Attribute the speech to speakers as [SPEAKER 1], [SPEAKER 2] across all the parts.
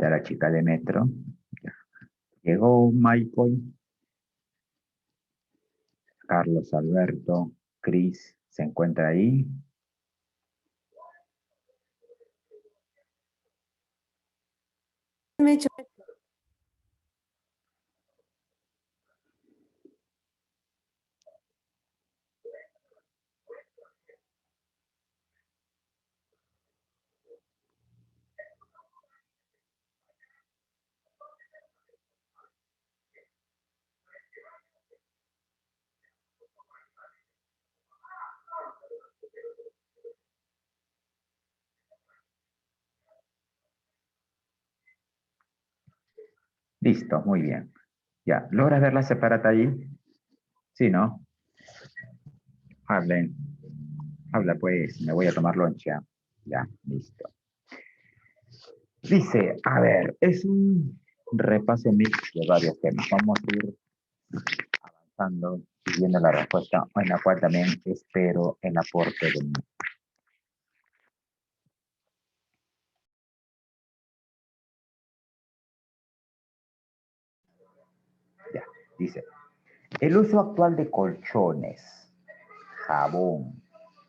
[SPEAKER 1] está la chica de metro. Llegó Michael, Carlos Alberto, Cris, ¿se encuentra ahí? Listo, muy bien. Ya, ¿logras ver la separata allí? Sí, ¿no? Hablen. Habla pues, me voy a tomar loncha. Ya, listo. Dice, a ver, es un repaso mix de varios temas. Vamos a ir avanzando y viendo la respuesta, en la cual también espero el aporte de mí. Ya, dice, el uso actual de colchones, jabón,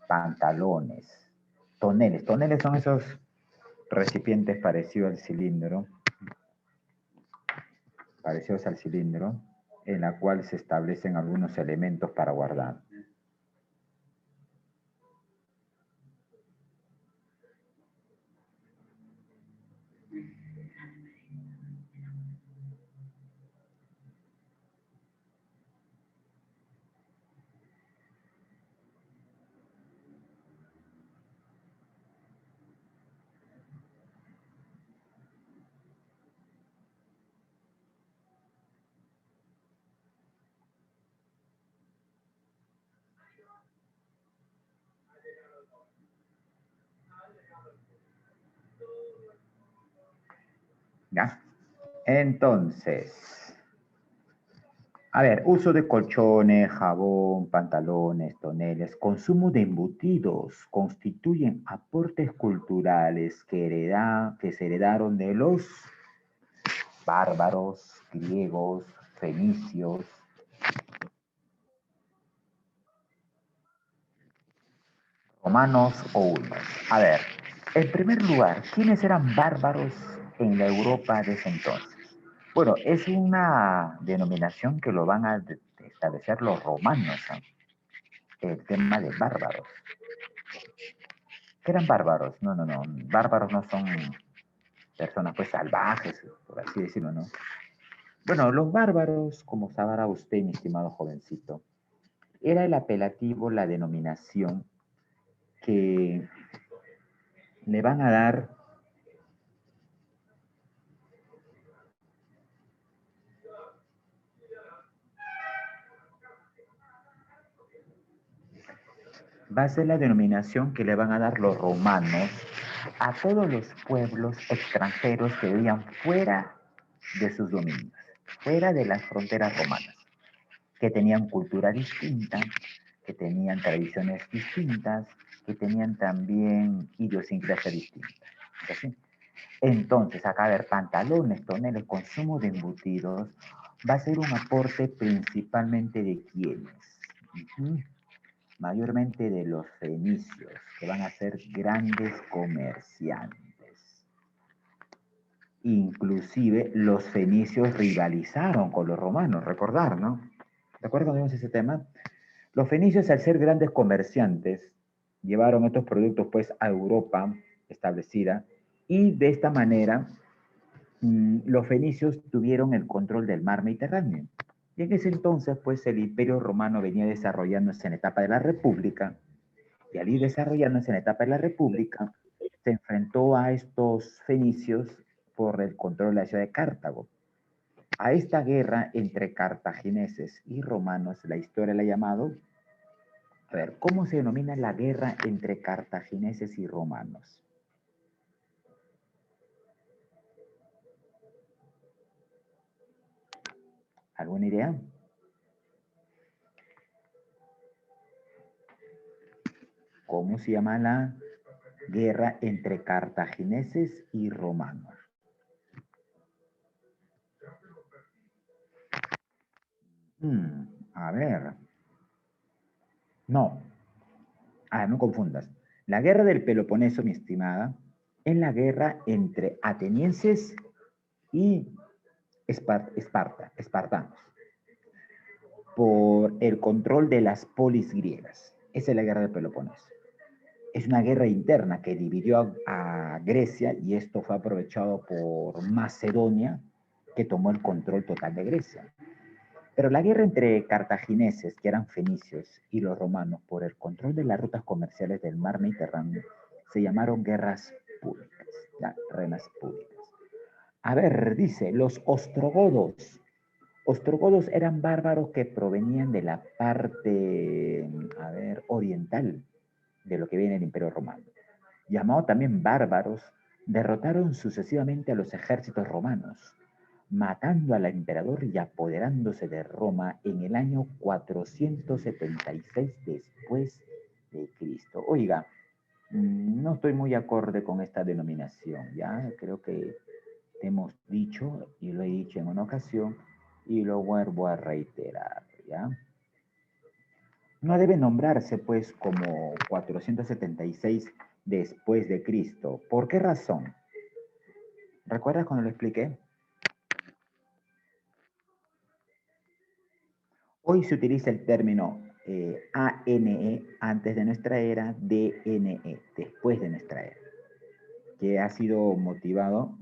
[SPEAKER 1] pantalones, toneles. Toneles son esos recipientes parecidos al cilindro, en la cual se establecen algunos elementos para guardar. ¿Ya? Entonces, a ver, uso de colchones, jabón, pantalones, toneles, consumo de embutidos constituyen aportes culturales que se heredaron de los bárbaros, griegos, fenicios, romanos o hunos. A ver, en primer lugar, ¿quiénes eran bárbaros en la Europa de ese entonces? Bueno, es una denominación que lo van a establecer los romanos, ¿eh? El tema de bárbaros. ¿Qué eran bárbaros? No, no, no. Bárbaros no son personas pues salvajes, por así decirlo, ¿no? Bueno, los bárbaros, como sabrá usted, mi estimado jovencito, era el apelativo, la denominación que le van a dar va a ser la denominación que le van a dar los romanos a todos los pueblos extranjeros que vivían fuera de sus dominios, fuera de las fronteras romanas, que tenían cultura distinta, que tenían tradiciones distintas, que tenían también idiosincrasia distinta. ¿Sí? Entonces, acá a ver, pantalones, toneles, consumo de embutidos, va a ser un aporte principalmente de quienes. Mayormente de los fenicios, que van a ser grandes comerciantes. Inclusive los fenicios rivalizaron con los romanos, recordar, ¿no? ¿Recuerdan cuando vimos ese tema? Los fenicios, al ser grandes comerciantes, llevaron estos productos pues a Europa establecida y de esta manera los fenicios tuvieron el control del mar Mediterráneo. Y en ese entonces pues el Imperio Romano venía desarrollándose en la etapa de la República y al ir desarrollándose en la etapa de la República se enfrentó a estos fenicios por el control de la ciudad de Cartago. A esta guerra entre cartagineses y romanos, la historia la ha llamado, a ver, ¿cómo se denomina la guerra entre cartagineses y romanos? ¿Alguna idea? ¿Cómo se llama la guerra entre cartagineses y romanos? A ver. No. No confundas. La guerra del Peloponeso, mi estimada, es la guerra entre atenienses y espartanos, por el control de las polis griegas. Esa es la guerra del Peloponeso. Es una guerra interna que dividió a Grecia y esto fue aprovechado por Macedonia, que tomó el control total de Grecia. Pero la guerra entre cartagineses, que eran fenicios, y los romanos por el control de las rutas comerciales del mar Mediterráneo se llamaron guerras púnicas, ya, reinas púnicas. A ver, dice, los ostrogodos. Ostrogodos eran bárbaros que provenían de la parte, a ver, oriental de lo que viene el Imperio Romano. Llamados también bárbaros, derrotaron sucesivamente a los ejércitos romanos, matando al emperador y apoderándose de Roma en el año 476 después de Cristo. Oiga, no estoy muy acorde con esta denominación, ¿ya? Creo que te hemos dicho, y lo he dicho en una ocasión, y lo vuelvo a reiterar, ¿ya? No debe nombrarse, pues, como 476 después de Cristo. ¿Por qué razón? ¿Recuerdas cuando lo expliqué? Hoy se utiliza el término ANE antes de nuestra era, DNE después de nuestra era, que ha sido motivado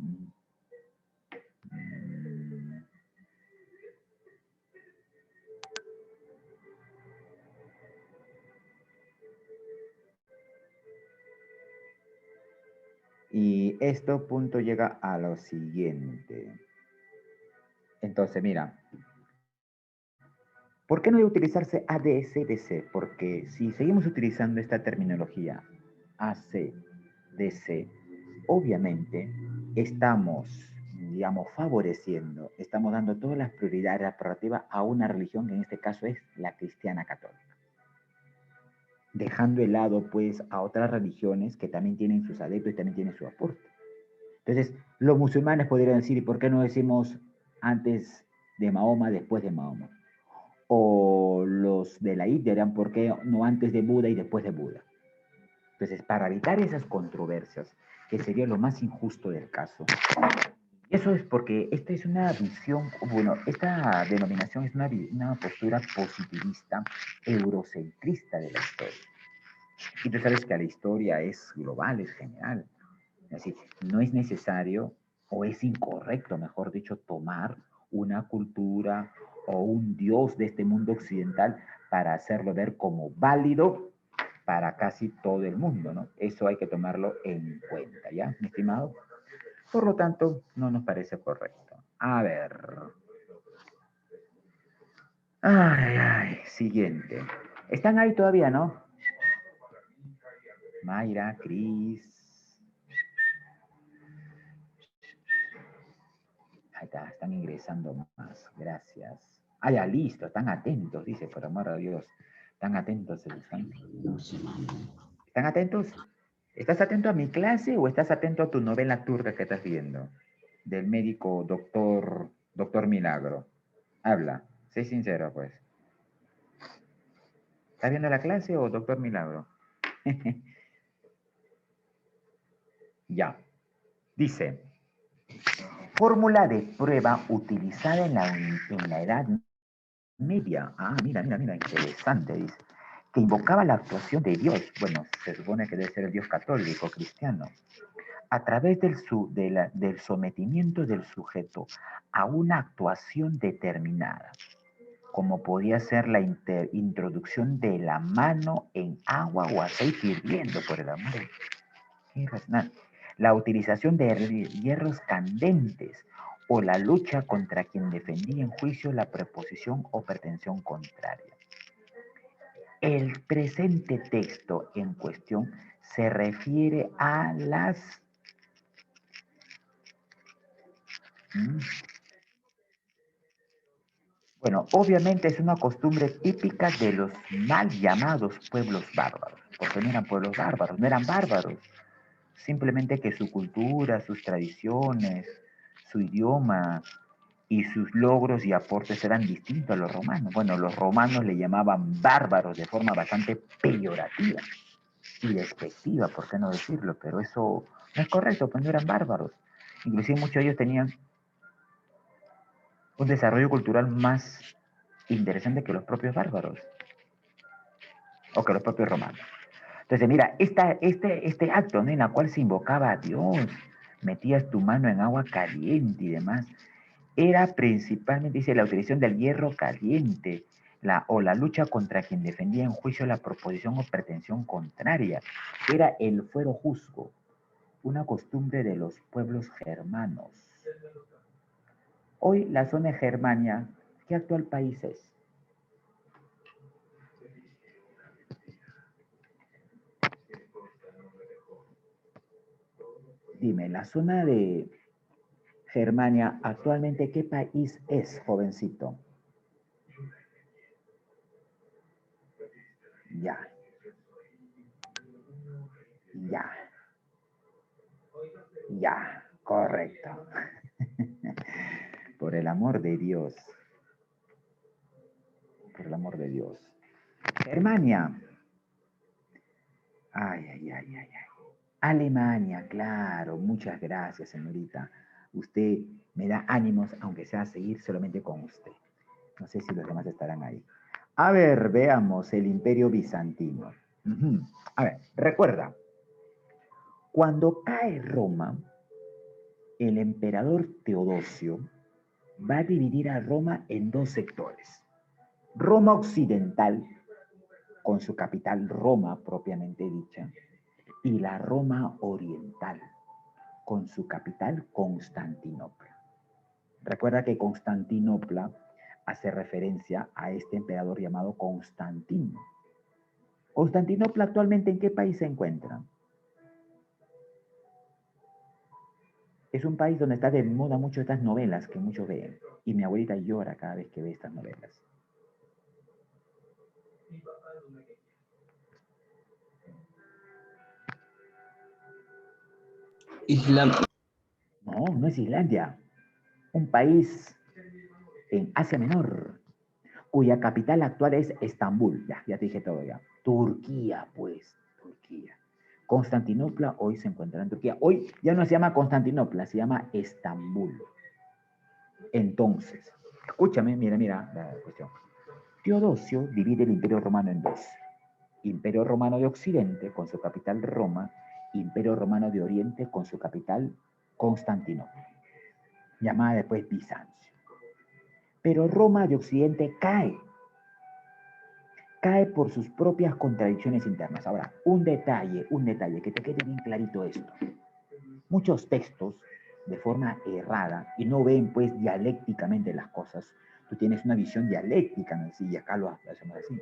[SPEAKER 1] y esto punto llega a lo siguiente. Entonces, mira, ¿por qué no debe utilizarse ADS-DC? Porque si seguimos utilizando esta terminología AC-DC, obviamente estamos, digamos, favoreciendo, estamos dando todas las prioridades, la prerrogativa a una religión que en este caso es la cristiana católica, dejando de lado pues a otras religiones que también tienen sus adeptos y también tienen su aporte. Entonces, los musulmanes podrían decir, ¿y por qué no decimos antes de Mahoma, después de Mahoma? O los de la India dirán, ¿por qué no antes de Buda y después de Buda? Entonces, para evitar esas controversias, que sería lo más injusto del caso, eso es porque esta es una visión, bueno, esta denominación es una postura positivista, eurocentrista de la historia. Y tú sabes que la historia es global, es general. Es decir, no es necesario o es incorrecto, mejor dicho, tomar una cultura o un dios de este mundo occidental para hacerlo ver como válido para casi todo el mundo, ¿no? Eso hay que tomarlo en cuenta, ¿ya, mi estimado? Por lo tanto, no nos parece correcto. A ver. Ay, ay, siguiente. ¿Están ahí todavía, no? Mayra, Cris. Ahí está, están ingresando más. Gracias. Ah, ya, listo. Están atentos, dice, por amor a Dios. Están atentos. ¿Están atentos? ¿Estás atento a mi clase o estás atento a tu novela turca que estás viendo? Del médico doctor Milagro. Habla. Sé sincero, pues. ¿Estás viendo la clase o doctor Milagro? Ya. Dice, fórmula de prueba utilizada en la Edad Media. Ah, mira, mira, mira, interesante, dice. Que invocaba la actuación de Dios. Bueno, se supone que debe ser el Dios católico, cristiano. A través del sometimiento del sujeto a una actuación determinada, como podía ser la introducción de la mano en agua o aceite hirviendo, por el amor de Dios. La utilización de hierros candentes o la lucha contra quien defendía en juicio la preposición o pretensión contraria. El presente texto en cuestión se refiere a las Bueno, obviamente es una costumbre típica de los mal llamados pueblos bárbaros, porque no eran pueblos bárbaros, no eran bárbaros, simplemente que su cultura, sus tradiciones, su idioma y sus logros y aportes eran distintos a los romanos. Bueno, los romanos le llamaban bárbaros de forma bastante peyorativa y despectiva, por qué no decirlo, pero eso no es correcto, pues no eran bárbaros. Inclusive muchos de ellos tenían un desarrollo cultural más interesante que los propios bárbaros o que los propios romanos. Entonces, mira, este acto, ¿no?, en el cual se invocaba a Dios, metías tu mano en agua caliente y demás, era principalmente, dice, la utilización del hierro caliente, o la lucha contra quien defendía en juicio la proposición o pretensión contraria. Era el fuero juzgo, una costumbre de los pueblos germanos. Hoy la zona de Germania, ¿qué actual país es? Dime, la zona de Germania, actualmente, ¿qué país es, jovencito? Ya, ya, ya, correcto. Por el amor de Dios, por el amor de Dios. Germania. Ay, ay, ay, ay, ay. Alemania, claro. Muchas gracias, señorita. Usted me da ánimos, aunque sea seguir solamente con usted. No sé si los demás estarán ahí. A ver, veamos el Imperio Bizantino. A ver, recuerda, cuando cae Roma, el emperador Teodosio va a dividir a Roma en dos sectores. Roma occidental, con su capital Roma propiamente dicha, y la Roma oriental, con su capital Constantinopla. Recuerda que Constantinopla hace referencia a este emperador llamado Constantino. Constantinopla actualmente, ¿en qué país se encuentra? Es un país donde está de moda mucho estas novelas que muchos ven. Y mi abuelita llora cada vez que ve estas novelas.
[SPEAKER 2] Islandia.
[SPEAKER 1] No, no es Islandia. Un país en Asia Menor, cuya capital actual es Estambul. Ya te dije todo ya. Turquía, pues, Turquía. Constantinopla hoy se encuentra en Turquía. Hoy ya no se llama Constantinopla, se llama Estambul. Entonces, escúchame, mira la cuestión. Teodosio divide el Imperio Romano en dos. Imperio Romano de Occidente, con su capital Roma, Imperio Romano de Oriente, con su capital Constantinopla, llamada después Bizancio. Pero Roma de Occidente cae por sus propias contradicciones internas. Ahora, un detalle, que te quede bien clarito esto. Muchos textos, de forma errada, y no ven pues dialécticamente las cosas. Tú tienes una visión dialéctica, ¿no? Y acá lo hacemos así.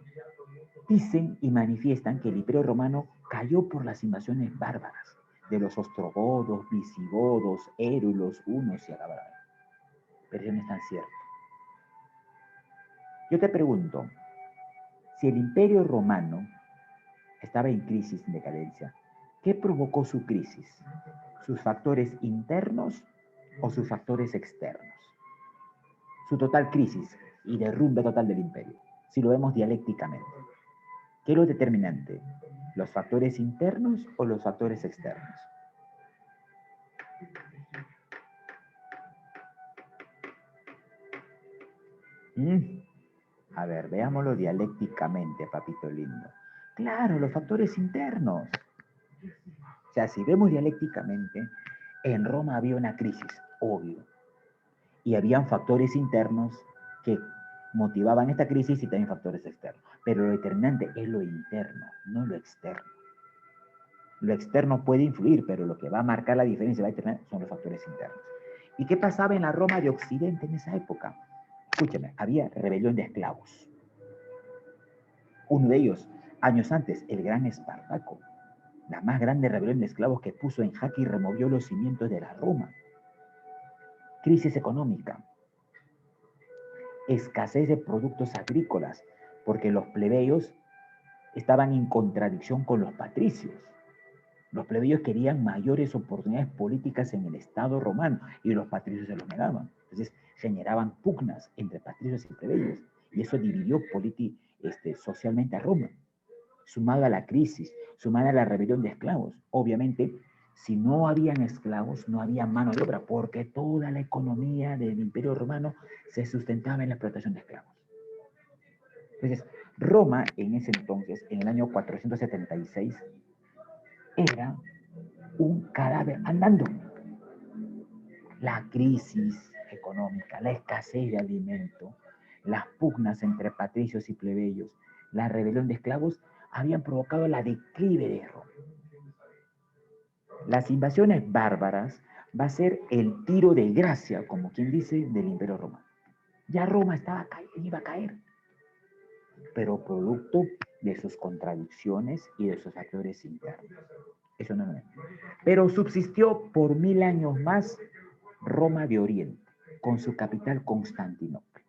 [SPEAKER 1] Dicen y manifiestan que el Imperio Romano cayó por las invasiones bárbaras de los ostrogodos, visigodos, érulos, hunos y agabranos. Pero eso no es tan cierto. Yo te pregunto, si el Imperio Romano estaba en crisis, en decadencia, ¿qué provocó su crisis? ¿Sus factores internos o sus factores externos? Su total crisis y derrumbe total del imperio, si lo vemos dialécticamente. ¿Qué es lo determinante? ¿Los factores internos o los factores externos? A ver, veámoslo dialécticamente, papito lindo. Claro, los factores internos. O sea, si vemos dialécticamente, en Roma había una crisis, obvio. Y habían factores internos que motivaban esta crisis y también factores externos. Pero lo determinante es lo interno, no lo externo. Lo externo puede influir, pero lo que va a marcar la diferencia va a determinar son los factores internos. ¿Y qué pasaba en la Roma de Occidente en esa época? Escúchame, había rebelión de esclavos. Uno de ellos, años antes, el gran Espartaco, la más grande rebelión de esclavos que puso en jaque y removió los cimientos de la Roma. Crisis económica, escasez de productos agrícolas, porque los plebeyos estaban en contradicción con los patricios. Los plebeyos querían mayores oportunidades políticas en el Estado romano y los patricios se los negaban. Entonces generaban pugnas entre patricios y plebeyos, y eso dividió socialmente a Roma, sumado a la crisis, sumado a la rebelión de esclavos. Obviamente, si no habían esclavos, no había mano de obra, porque toda la economía del Imperio Romano se sustentaba en la explotación de esclavos. Entonces, Roma en ese entonces, en el año 476, era un cadáver andando. La crisis económica, la escasez de alimento, las pugnas entre patricios y plebeyos, la rebelión de esclavos habían provocado la declive de Roma. Las invasiones bárbaras va a ser el tiro de gracia, como quien dice, del Imperio Romano. Ya Roma iba a caer, pero producto de sus contradicciones y de sus factores internos. Eso no es. Pero subsistió por 1000 años más Roma de Oriente, con su capital Constantinopla.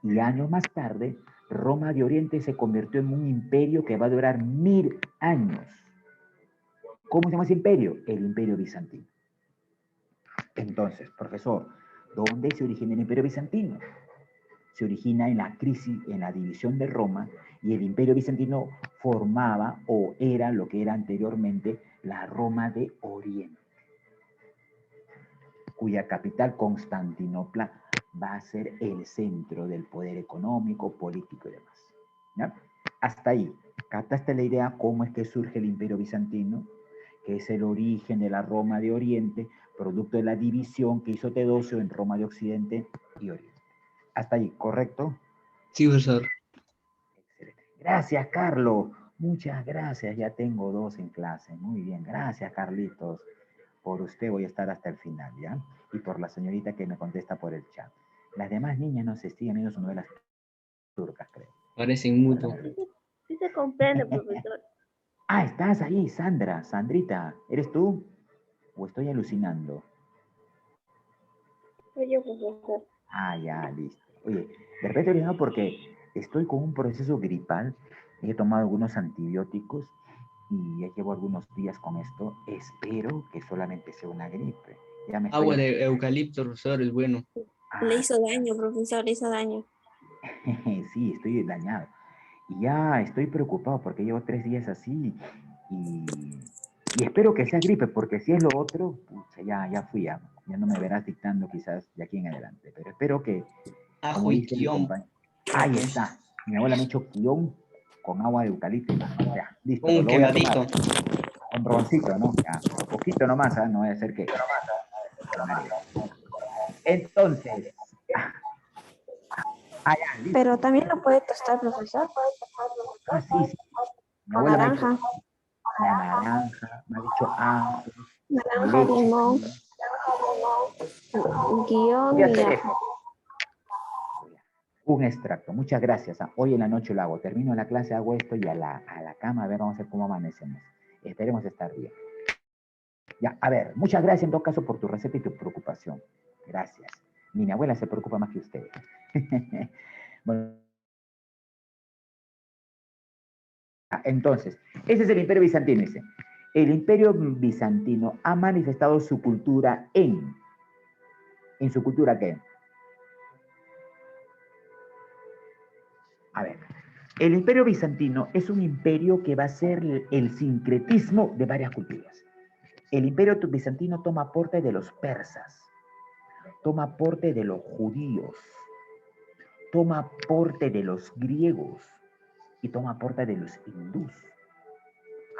[SPEAKER 1] Y años más tarde, Roma de Oriente se convirtió en un imperio que va a durar 1000 años. ¿Cómo se llama ese imperio? El Imperio Bizantino. Entonces, profesor, ¿dónde se origina el Imperio Bizantino? Se origina en la crisis, en la división de Roma, y el Imperio Bizantino formaba o era lo que era anteriormente la Roma de Oriente, cuya capital Constantinopla va a ser el centro del poder económico, político y demás. ¿Ya? Hasta ahí, ¿captaste la idea cómo es que surge el Imperio Bizantino? Que es el origen de la Roma de Oriente, producto de la división que hizo Teodosio en Roma de Occidente y Oriente. Hasta ahí, ¿correcto?
[SPEAKER 2] Sí, profesor.
[SPEAKER 1] Excelente. Gracias, Carlos. Muchas gracias. Ya tengo 2 en clase. Muy bien. Gracias, Carlitos. Por usted voy a estar hasta el final, ¿ya? Y por la señorita que me contesta por el chat. Las demás niñas no se siguen viendo sus novelas turcas, creo.
[SPEAKER 2] Parecen mutuo.
[SPEAKER 3] Sí se comprende, profesor.
[SPEAKER 1] Ah, estás ahí, Sandra. Sandrita, ¿eres tú? ¿O estoy alucinando?
[SPEAKER 3] Soy yo, profesor.
[SPEAKER 1] Ah, ya, listo. Oye, de repente originado porque estoy con un proceso gripal. He tomado algunos antibióticos y ya llevo algunos días con esto. Espero que solamente sea una gripe. Ya me
[SPEAKER 2] Agua
[SPEAKER 1] estoy...
[SPEAKER 2] de eucalipto, profesor, es bueno.
[SPEAKER 3] Le hizo daño, profesor, le hizo daño.
[SPEAKER 1] Sí, estoy dañado. Y ya estoy preocupado porque llevo 3 días así y espero que sea gripe, porque si es lo otro, pucha, ya fui, ya no me verás dictando quizás de aquí en adelante. Pero espero que, como
[SPEAKER 2] Ajo y
[SPEAKER 1] dice mi
[SPEAKER 2] guión.
[SPEAKER 1] compañero, ahí está. Mi abuela me echó guión con agua de eucalipto. Ya, listo,
[SPEAKER 2] Un
[SPEAKER 1] lo voy a tomar.
[SPEAKER 2] quemadito.
[SPEAKER 1] Con roncito, ¿no? Ya, poquito nomás, ¿eh? No voy a hacer que... Entonces, ya, listo.
[SPEAKER 3] Pero también lo puede tostar, profesor.
[SPEAKER 1] Ah, sí, sí. Mi
[SPEAKER 3] Con
[SPEAKER 1] abuela me ha dicho
[SPEAKER 3] naranja.
[SPEAKER 1] la naranja, me ha dicho ajo,
[SPEAKER 3] Naranja,
[SPEAKER 1] leche.
[SPEAKER 3] limón,
[SPEAKER 1] Voy a
[SPEAKER 3] guión y
[SPEAKER 1] hacer
[SPEAKER 3] ajo.
[SPEAKER 1] eso. Un extracto. Muchas gracias. Hoy en la noche lo hago. Termino la clase, hago esto y a la cama, a ver, vamos a ver cómo amanecemos. Esperemos estar bien. Ya, a ver, muchas gracias en todo caso por tu receta y tu preocupación. Gracias. Ni mi abuela se preocupa más que usted. Bueno, entonces, ese es el Imperio Bizantino, dice. El Imperio Bizantino ha manifestado su cultura ¿en su cultura qué? A ver, el Imperio Bizantino es un imperio que va a ser el sincretismo de varias culturas. El Imperio Bizantino toma aporte de los persas, toma aporte de los judíos, toma aporte de los griegos y toma aporte de los hindús.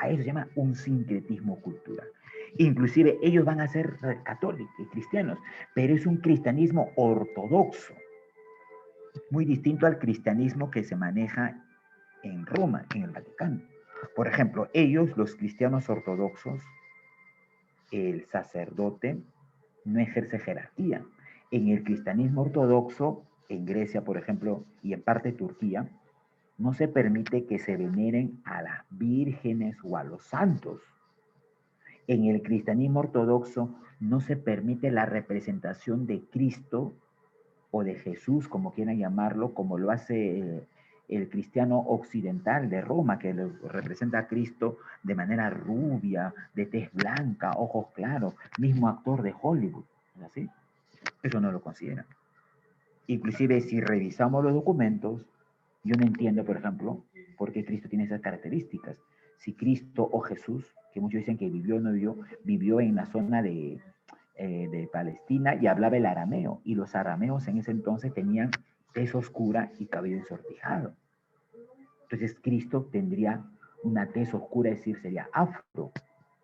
[SPEAKER 1] A eso se llama un sincretismo cultural. Inclusive ellos van a ser católicos y cristianos, pero es un cristianismo ortodoxo, muy distinto al cristianismo que se maneja en Roma, en el Vaticano. Por ejemplo, ellos, los cristianos ortodoxos, el sacerdote no ejerce jerarquía. En el cristianismo ortodoxo, en Grecia, por ejemplo, y en parte Turquía, no se permite que se veneren a las vírgenes o a los santos. En el cristianismo ortodoxo no se permite la representación de Cristo o de Jesús, como quieran llamarlo, como lo hace el cristiano occidental de Roma, que lo representa a Cristo de manera rubia, de tez blanca, ojos claros, mismo actor de Hollywood. ¿Es así? Eso no lo consideran. Inclusive si revisamos los documentos, yo no entiendo, por ejemplo, por qué Cristo tiene esas características. Si Cristo o Jesús, que muchos dicen que vivió o no vivió, vivió en la zona de Palestina y hablaba el arameo, y los arameos en ese entonces tenían tez oscura y cabello ensortijado. Entonces Cristo tendría una tez oscura, es decir, sería afro,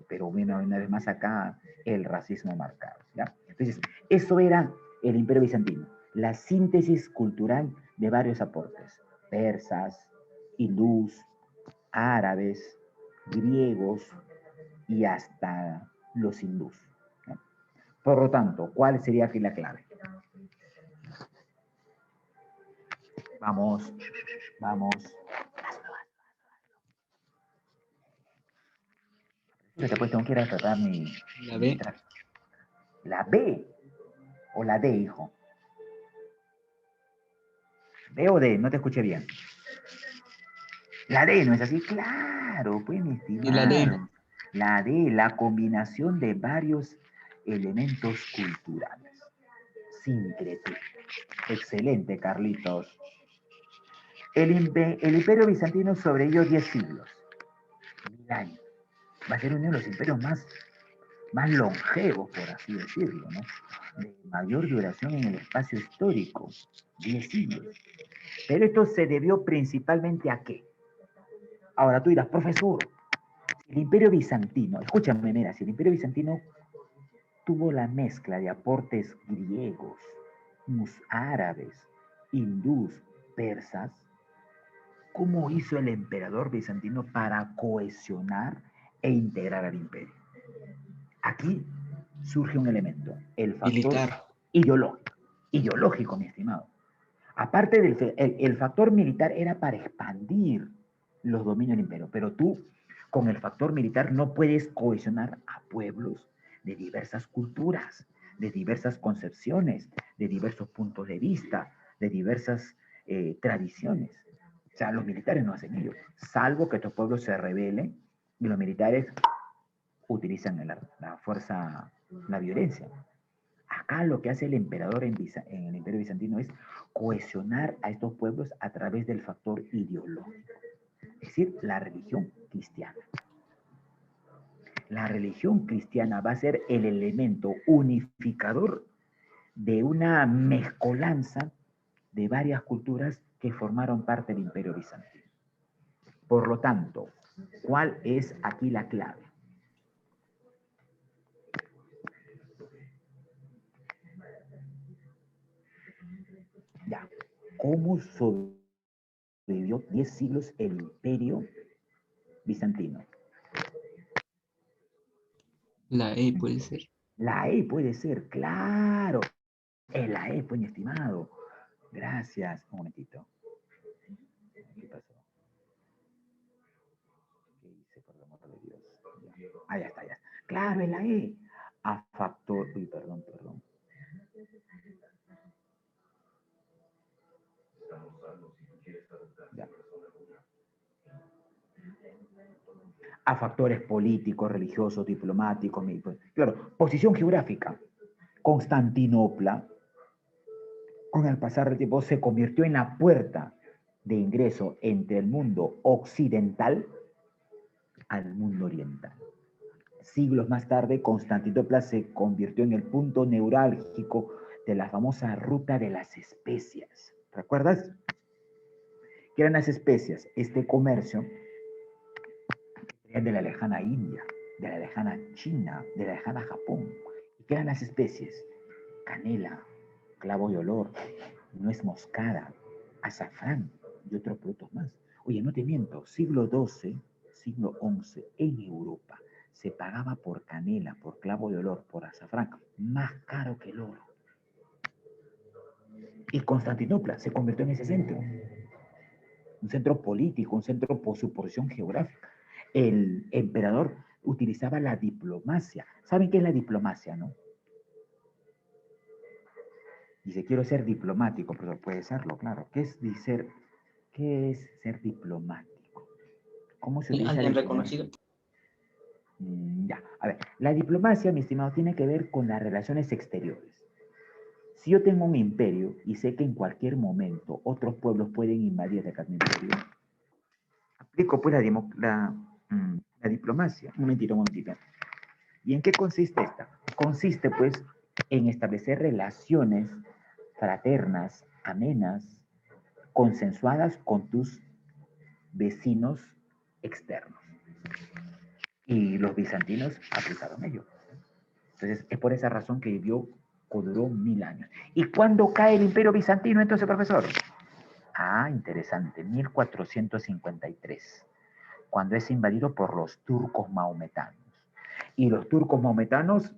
[SPEAKER 1] pero bueno, una vez más acá el racismo marcado, ¿ya? Entonces, eso era el Imperio Bizantino, la síntesis cultural de varios aportes, persas, hindús, árabes, griegos y hasta los hindús, ¿no? Por lo tanto, ¿cuál sería aquí la clave? Vamos, vamos. Después tengo que ir a tratar
[SPEAKER 2] La B.
[SPEAKER 1] La B o la D, hijo. ¿B o D? No te escuché bien. La D, ¿no es así? Claro, pues mi
[SPEAKER 2] Y la D.
[SPEAKER 1] estimado. La D, la combinación de varios elementos culturales. Sincretismo. Excelente, Carlitos. El Imperio Bizantino sobrevivió 10 siglos. 1000 años. Va a ser uno de los imperios más longevos, por así decirlo, ¿no? De mayor duración en el espacio histórico. 10 siglos. Pero esto se debió principalmente ¿a qué? Ahora tú dirás, profesor, el Imperio Bizantino, escúchame, mira, si el Imperio Bizantino tuvo la mezcla de aportes griegos, árabes, hindús, persas, ¿cómo hizo el emperador bizantino para cohesionar e integrar al imperio? Aquí surge un elemento, el factor
[SPEAKER 2] Militar.
[SPEAKER 1] ideológico, mi estimado. Aparte el factor militar era para expandir los dominios del imperio, pero tú con el factor militar no puedes cohesionar a pueblos de diversas culturas, de diversas concepciones, de diversos puntos de vista, de diversas tradiciones. O sea, los militares no hacen ello, salvo que estos pueblos se rebelen y los militares utilizan la fuerza, la violencia. Acá lo que hace el emperador en el Imperio Bizantino es cohesionar a estos pueblos a través del factor ideológico, es decir, la religión cristiana. La religión cristiana va a ser el elemento unificador de una mezcolanza de varias culturas que formaron parte del Imperio Bizantino. Por lo tanto, ¿cuál es aquí la clave? Ya, ¿cómo sobrevivió 10 siglos el Imperio Bizantino?
[SPEAKER 2] La E puede ser.
[SPEAKER 1] La E puede ser, claro. Es la E, pues, mi estimado. Gracias. Un momentito. ¿Qué pasó? ¿Qué hice, por el amor de Dios? Ya. Ah, ya está, ya está. Claro, es la E. A factor... Uy, perdón. Ya. A factores políticos, religiosos, diplomáticos, claro, posición geográfica. Constantinopla, con el pasar del tiempo, se convirtió en la puerta de ingreso entre el mundo occidental al mundo oriental. Siglos más tarde, Constantinopla se convirtió en el punto neurálgico de la famosa ruta de las especias. ¿Recuerdas? ¿Qué eran las especias? Este comercio de la lejana India, de la lejana China, de la lejana Japón. ¿Y qué eran las especies? Canela, clavo de olor, nuez moscada, azafrán y otros productos más. Oye, no te miento, siglo XII, siglo XI, en Europa se pagaba por canela, por clavo de olor, por azafrán, más caro que el oro. Y Constantinopla se convirtió en ese centro, un centro político, un centro por su posición geográfica. El emperador utilizaba la diplomacia. ¿Saben qué es la diplomacia, no? Dice, quiero ser diplomático, pero puede serlo, claro. ¿Qué es ser diplomático? ¿Cómo se utiliza la
[SPEAKER 2] Alguien
[SPEAKER 1] diplomacia?
[SPEAKER 2] reconocido.
[SPEAKER 1] Ya, a ver, la diplomacia, mi estimado, tiene que ver con las relaciones exteriores. Si yo tengo un imperio y sé que en cualquier momento otros pueblos pueden invadir acá mi imperio, aplico pues la diplomacia. Un momentito. ¿Y en qué consiste esta? Consiste pues en establecer relaciones fraternas, amenas, consensuadas con tus vecinos externos. Y los bizantinos aplicaron ello. Entonces, es por esa razón que duró 1000 años. ¿Y cuándo cae el imperio bizantino entonces, profesor? Ah, interesante, 1453, cuando es invadido por los turcos maometanos. Y los turcos maometanos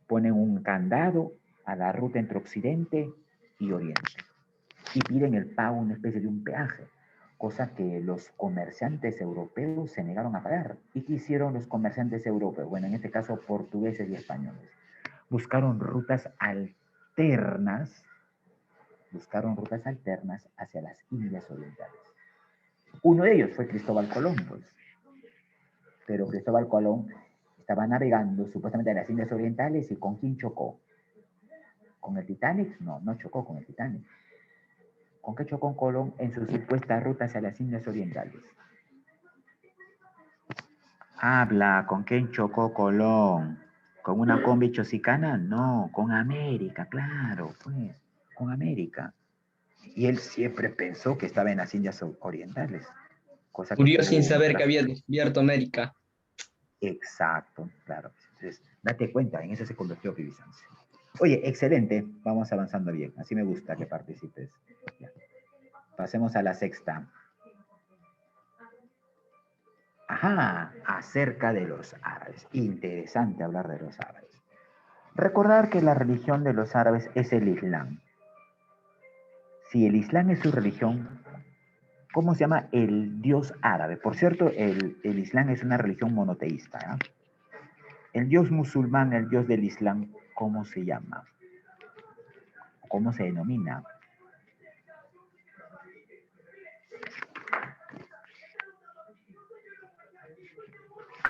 [SPEAKER 1] ponen un candado a la ruta entre Occidente y Oriente y piden el pago, una especie de un peaje, cosa que los comerciantes europeos se negaron a pagar. ¿Y qué hicieron los comerciantes europeos? Bueno, en este caso portugueses y españoles. Buscaron rutas alternas hacia las Indias Orientales. Uno de ellos fue Cristóbal Colón, pues. Pero Cristóbal Colón estaba navegando supuestamente a las Indias Orientales y ¿con quién chocó? ¿Con el Titanic? No, no chocó con el Titanic. ¿Con qué chocó Colón en su supuesta ruta hacia las Indias Orientales? Habla, ¿con quién chocó Colón? ¿Con una combi chosicana? No, con América, claro, pues, con América. Y él siempre pensó que estaba en las Indias Orientales, cosa que
[SPEAKER 2] Murió
[SPEAKER 1] tuvo
[SPEAKER 2] sin
[SPEAKER 1] un
[SPEAKER 2] saber que
[SPEAKER 1] tráfico.
[SPEAKER 2] había descubierto América.
[SPEAKER 1] Exacto, claro. Entonces, date cuenta, en eso se convirtió Bizancio. Oye, excelente, vamos avanzando bien. Así me gusta que participes. Ya. Pasemos a la sexta. Ajá, acerca de los árabes. Interesante hablar de los árabes. Recordar que la religión de los árabes es el Islam. Si el Islam es su religión, ¿cómo se llama el dios árabe? Por cierto, el Islam es una religión monoteísta. ¿Eh? El dios musulmán, el dios del Islam, ¿cómo se llama? ¿Cómo se denomina?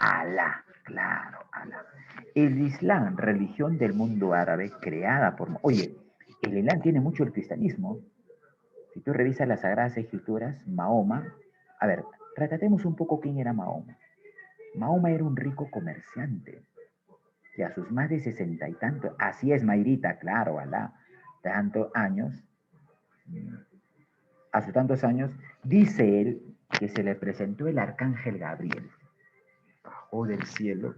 [SPEAKER 1] Alá, claro, Alá. El Islam, religión del mundo árabe, creada por... Oye, el Islam tiene mucho el cristianismo. Si tú revisas las Sagradas Escrituras, Mahoma... A ver, tratemos un poco quién era Mahoma. Mahoma era un rico comerciante. Y a sus más de 60 y tantos... Así es, Mayrita, claro, Alá. Tantos años... A sus tantos años, dice él que se le presentó el arcángel Gabriel. Bajó del cielo,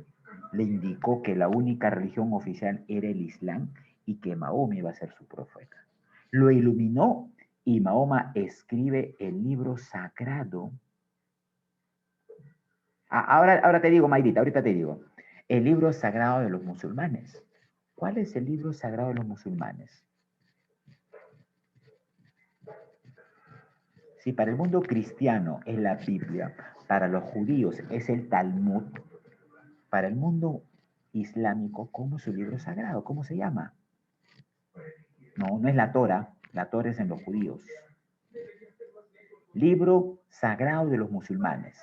[SPEAKER 1] le indicó que la única religión oficial era el Islam y que Mahoma iba a ser su profeta. Lo iluminó y Mahoma escribe el libro sagrado. Ahora te digo, Mayrita, ahorita te digo. El libro sagrado de los musulmanes. ¿Cuál es el libro sagrado de los musulmanes? Si para el mundo cristiano es la Biblia, para los judíos es el Talmud, para el mundo islámico, ¿cómo es su libro sagrado? ¿Cómo se llama? No, no es la Torah es en los judíos. Libro sagrado de los musulmanes,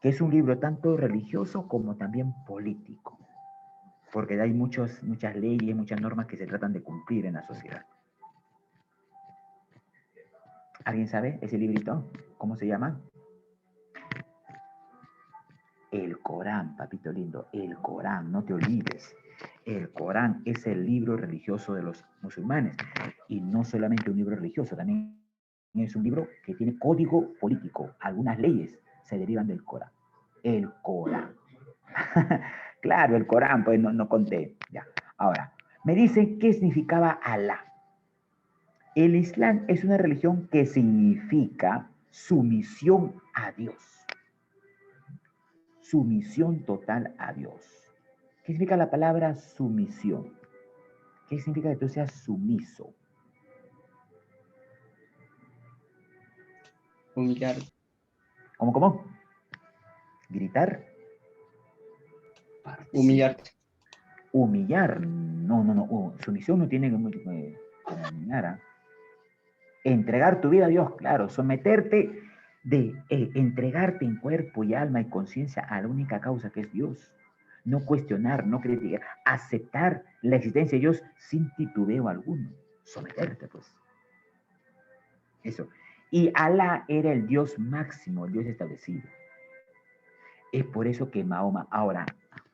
[SPEAKER 1] que es un libro tanto religioso como también político, porque hay muchas leyes, muchas normas que se tratan de cumplir en la sociedad. ¿Alguien sabe ese librito? ¿Cómo se llama? El Corán, papito lindo, el Corán, no te olvides. El Corán es el libro religioso de los musulmanes. Y no solamente un libro religioso, también es un libro que tiene código político. Algunas leyes se derivan del Corán. El Corán. Claro, el Corán, pues no conté. Ya. Ahora, me dicen qué significaba Alá. El Islam es una religión que significa sumisión a Dios. Sumisión total a Dios. ¿Qué significa la palabra sumisión? ¿Qué significa que tú seas sumiso?
[SPEAKER 2] Humillar.
[SPEAKER 1] ¿Cómo? ¿Gritar?
[SPEAKER 2] Humillarte.
[SPEAKER 1] Humillar. No. Sumisión no tiene que humillar. ¿Eh? Entregar tu vida a Dios, claro. Someterte entregarte en cuerpo y alma y conciencia a la única causa que es Dios. no cuestionar, no criticar, aceptar la existencia de Dios sin titubeo alguno, someterte, pues. Eso. Y Alá era el Dios máximo, el Dios establecido. Es por eso que Mahoma, ahora,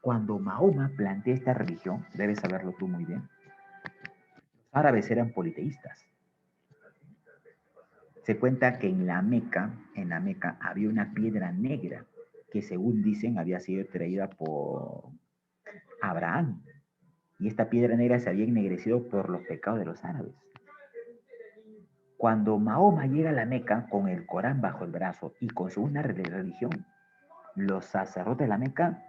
[SPEAKER 1] cuando Mahoma plantea esta religión, debes saberlo tú muy bien, los árabes eran politeístas. Se cuenta que en la Meca había una piedra negra que según dicen había sido traída por Abraham. Y esta piedra negra se había ennegrecido por los pecados de los árabes. Cuando Mahoma llega a la Meca con el Corán bajo el brazo y con su una religión, los sacerdotes de la Meca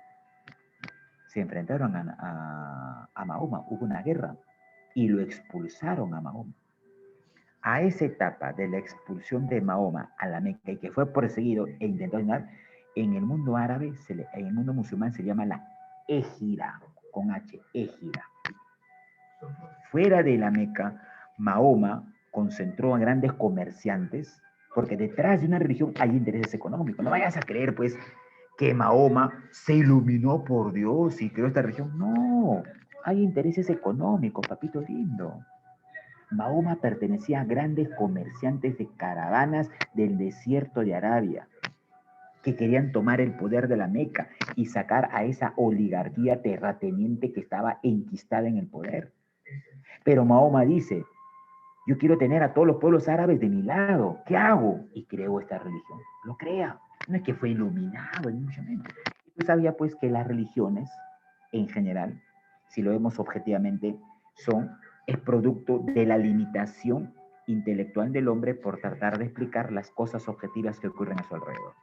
[SPEAKER 1] se enfrentaron a Mahoma, hubo una guerra y lo expulsaron a Mahoma. A esa etapa de la expulsión de Mahoma a la Meca y que fue perseguido e intentó ayudar, en el mundo árabe, en el mundo musulmán se llama la Égira, con H, Égira. Fuera de la Meca, Mahoma concentró a grandes comerciantes, porque detrás de una religión hay intereses económicos. No vayas a creer, pues, que Mahoma se iluminó por Dios y creó esta religión. No, hay intereses económicos, papito lindo. Mahoma pertenecía a grandes comerciantes de caravanas del desierto de Arabia, que querían tomar el poder de la Meca y sacar a esa oligarquía terrateniente que estaba enquistada en el poder. Pero Mahoma dice, yo quiero tener a todos los pueblos árabes de mi lado. ¿Qué hago? Y creó esta religión. Lo crea. No es que fue iluminado, ni mucho menos. Yo sabía pues que las religiones, en general, si lo vemos objetivamente, es producto de la limitación intelectual del hombre por tratar de explicar las cosas objetivas que ocurren a su alrededor.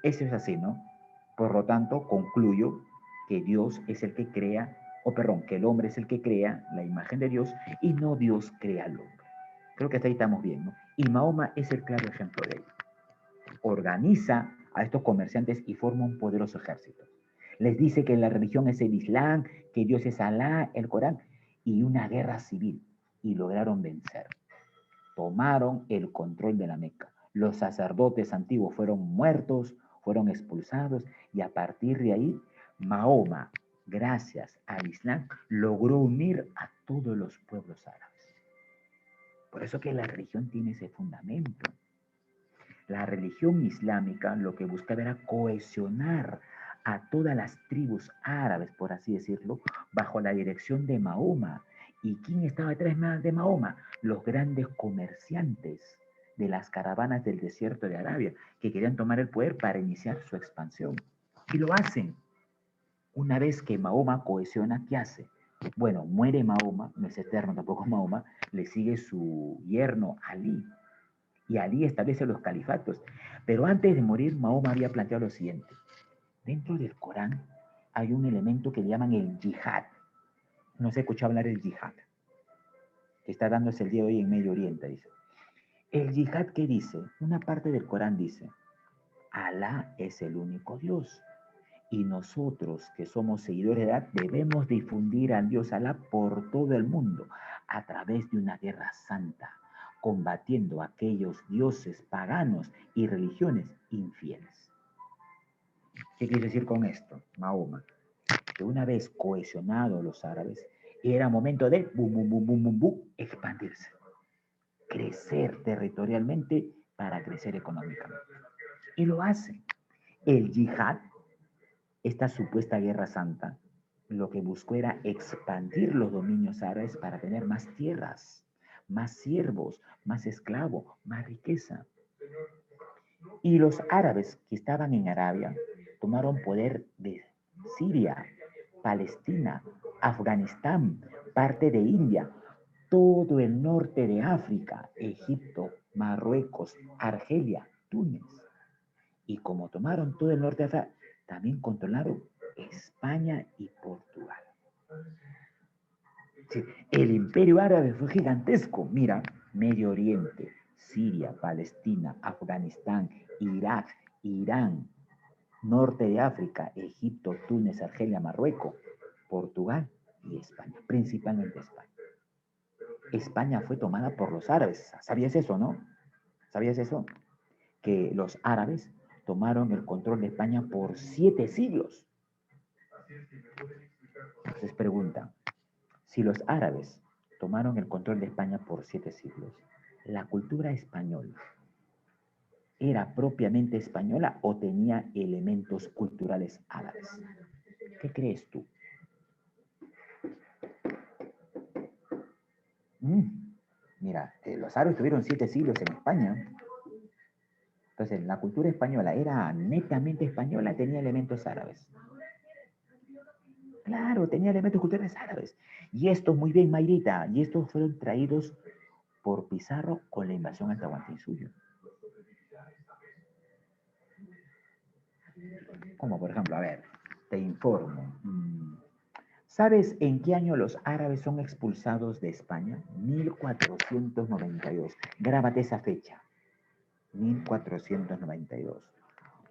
[SPEAKER 1] Eso es así, ¿no? Por lo tanto, concluyo que Dios es el que crea, que el hombre es el que crea la imagen de Dios y no Dios crea al hombre. Creo que hasta ahí estamos bien, ¿no? Y Mahoma es el claro ejemplo de ello. Organiza a estos comerciantes y forma un poderoso ejército. Les dice que la religión es el Islam, que Dios es Alá, el Corán, y una guerra civil. Y lograron vencer. Tomaron el control de la Meca. Los sacerdotes antiguos fueron muertos, fueron expulsados, y a partir de ahí, Mahoma, gracias al Islam, logró unir a todos los pueblos árabes. Por eso que la religión tiene ese fundamento. La religión islámica lo que buscaba era cohesionar a todas las tribus árabes, por así decirlo, bajo la dirección de Mahoma. ¿Y quién estaba detrás de Mahoma? Los grandes comerciantes de las caravanas del desierto de Arabia, que querían tomar el poder para iniciar su expansión. Y lo hacen. Una vez que Mahoma cohesiona, ¿qué hace? Bueno, muere Mahoma, no es eterno tampoco Mahoma, le sigue su yerno Ali, y Ali establece los califatos. Pero antes de morir, Mahoma había planteado lo siguiente. Dentro del Corán hay un elemento que le llaman el yihad. No se escucha hablar del yihad, que está dándose el día de hoy en Medio Oriente, dice. El yihad, ¿qué dice? Una parte del Corán dice, Alá es el único Dios. Y nosotros, que somos seguidores de Alá, debemos difundir al Dios Alá por todo el mundo a través de una guerra santa, combatiendo a aquellos dioses paganos y religiones infieles. ¿Qué quiere decir con esto, Mahoma? Que una vez cohesionados los árabes, era momento de expandirse, crecer territorialmente para crecer económicamente. Y lo hacen. El yihad, esta supuesta guerra santa, lo que buscó era expandir los dominios árabes para tener más tierras, más siervos, más esclavos, más riqueza. Y los árabes que estaban en Arabia tomaron poder de Siria, Palestina, Afganistán, parte de India, todo el norte de África, Egipto, Marruecos, Argelia, Túnez. Y como tomaron todo el norte de África, también controlaron España y Portugal. Sí, el imperio árabe fue gigantesco. Mira, Medio Oriente, Siria, Palestina, Afganistán, Irak, Irán, norte de África, Egipto, Túnez, Argelia, Marruecos, Portugal y España, principalmente España. España fue tomada por los árabes. ¿Sabías eso, no? ¿Sabías eso? Que los árabes tomaron el control de España por 7 siglos. Entonces pregunta, si los árabes tomaron el control de España por 7 siglos, ¿la cultura española era propiamente española o tenía elementos culturales árabes? ¿Qué crees tú? Mira, los árabes tuvieron 7 siglos en España. Entonces, la cultura española era netamente española, tenía elementos árabes. Claro, tenía elementos culturales árabes. Y estos, muy bien, Mayrita, y estos fueron traídos por Pizarro con la invasión al Tahuantinsuyo. Como por ejemplo, a ver, te informo. ¿Sabes en qué año los árabes son expulsados de España? 1492. Grábate esa fecha. 1492.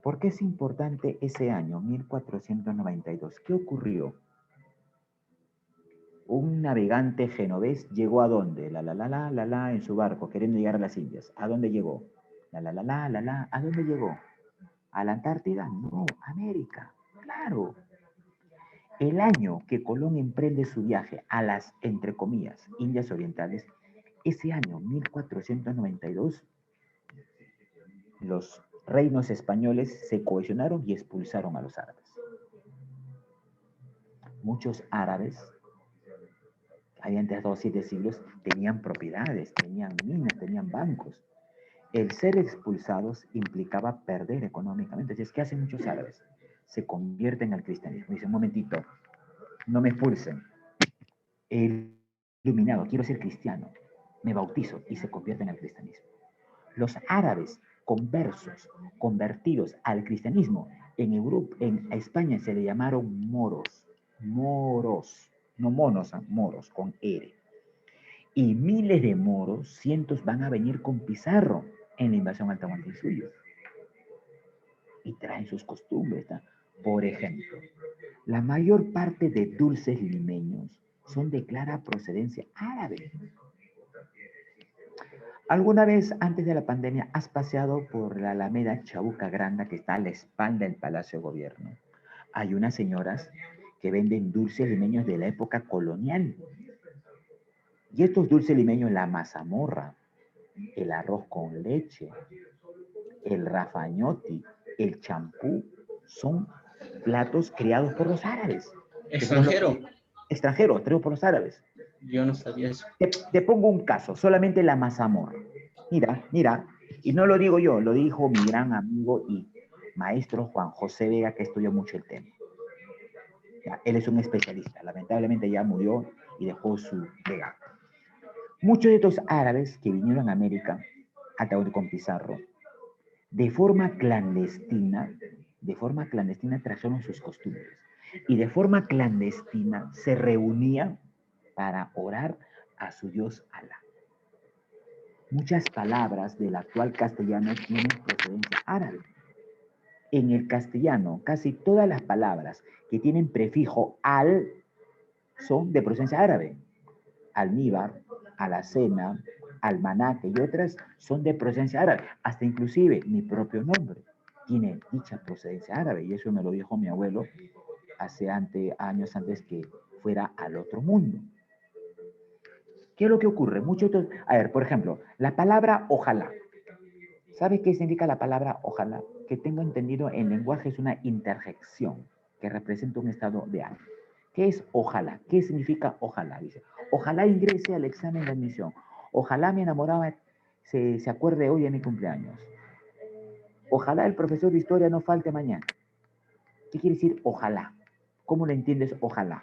[SPEAKER 1] ¿Por qué es importante ese año, 1492? ¿Qué ocurrió? Un navegante genovés llegó a dónde? En su barco, queriendo llegar a las Indias. ¿A dónde llegó? ¿A dónde llegó? ¿A la Antártida? No, América. Claro. El año que Colón emprende su viaje a las, entre comillas, Indias Orientales, ese año, 1492, los reinos españoles se cohesionaron y expulsaron a los árabes. Muchos árabes, habían tardado 7 siglos, tenían propiedades, tenían minas, tenían bancos. El ser expulsados implicaba perder económicamente. Entonces, ¿qué hacen muchos árabes? Se convierten al cristianismo. Dicen, un momentito, no me expulsen. He iluminado, quiero ser cristiano. Me bautizo y se convierten al cristianismo. Los árabes conversos, convertidos al cristianismo, en Europa, en España se le llamaron moros. Moros, no monos, moros, con R. Y miles de moros, cientos, van a venir con Pizarro en la invasión al Tahuantinsuyo. Y traen sus costumbres. ¿tá? Por ejemplo, la mayor parte de dulces limeños son de clara procedencia árabe. ¿Alguna vez antes de la pandemia has paseado por la Alameda Chabuca Granda que está a la espalda del Palacio de Gobierno? Hay unas señoras que venden dulces limeños de la época colonial. Y estos dulces limeños, la mazamorra, el arroz con leche, el rafañoti, el champú, son platos creados por los árabes.
[SPEAKER 2] ¿Extranjero?
[SPEAKER 1] Extranjeros, creados por los árabes.
[SPEAKER 2] Yo no sabía eso.
[SPEAKER 1] Te pongo un caso, solamente la mazamorra. Mira, y no lo digo yo, lo dijo mi gran amigo y maestro Juan José Vega, que estudió mucho el tema. Ya, él es un especialista, lamentablemente ya murió y dejó su legado. Muchos de estos árabes que vinieron a América, hasta con Pizarro, de forma clandestina trajeron sus costumbres. Y de forma clandestina se reunían para orar a su Dios Alá. Muchas palabras del actual castellano tienen procedencia árabe. En el castellano, casi todas las palabras que tienen prefijo al son de procedencia árabe. Almíbar, alacena, almanaque y otras son de procedencia árabe. Hasta inclusive mi propio nombre tiene dicha procedencia árabe. Y eso me lo dijo mi abuelo hace años antes que fuera al otro mundo. ¿Qué es lo que ocurre? A ver, por ejemplo, la palabra ojalá. ¿Sabes qué significa la palabra ojalá? Que tengo entendido, en lenguaje es una interjección que representa un estado de ánimo. ¿Qué es ojalá? ¿Qué significa ojalá? Dice, ojalá ingrese al examen de admisión. Ojalá mi enamorada se acuerde hoy de mi cumpleaños. Ojalá el profesor de historia no falte mañana. ¿Qué quiere decir ojalá? ¿Cómo lo entiendes ojalá?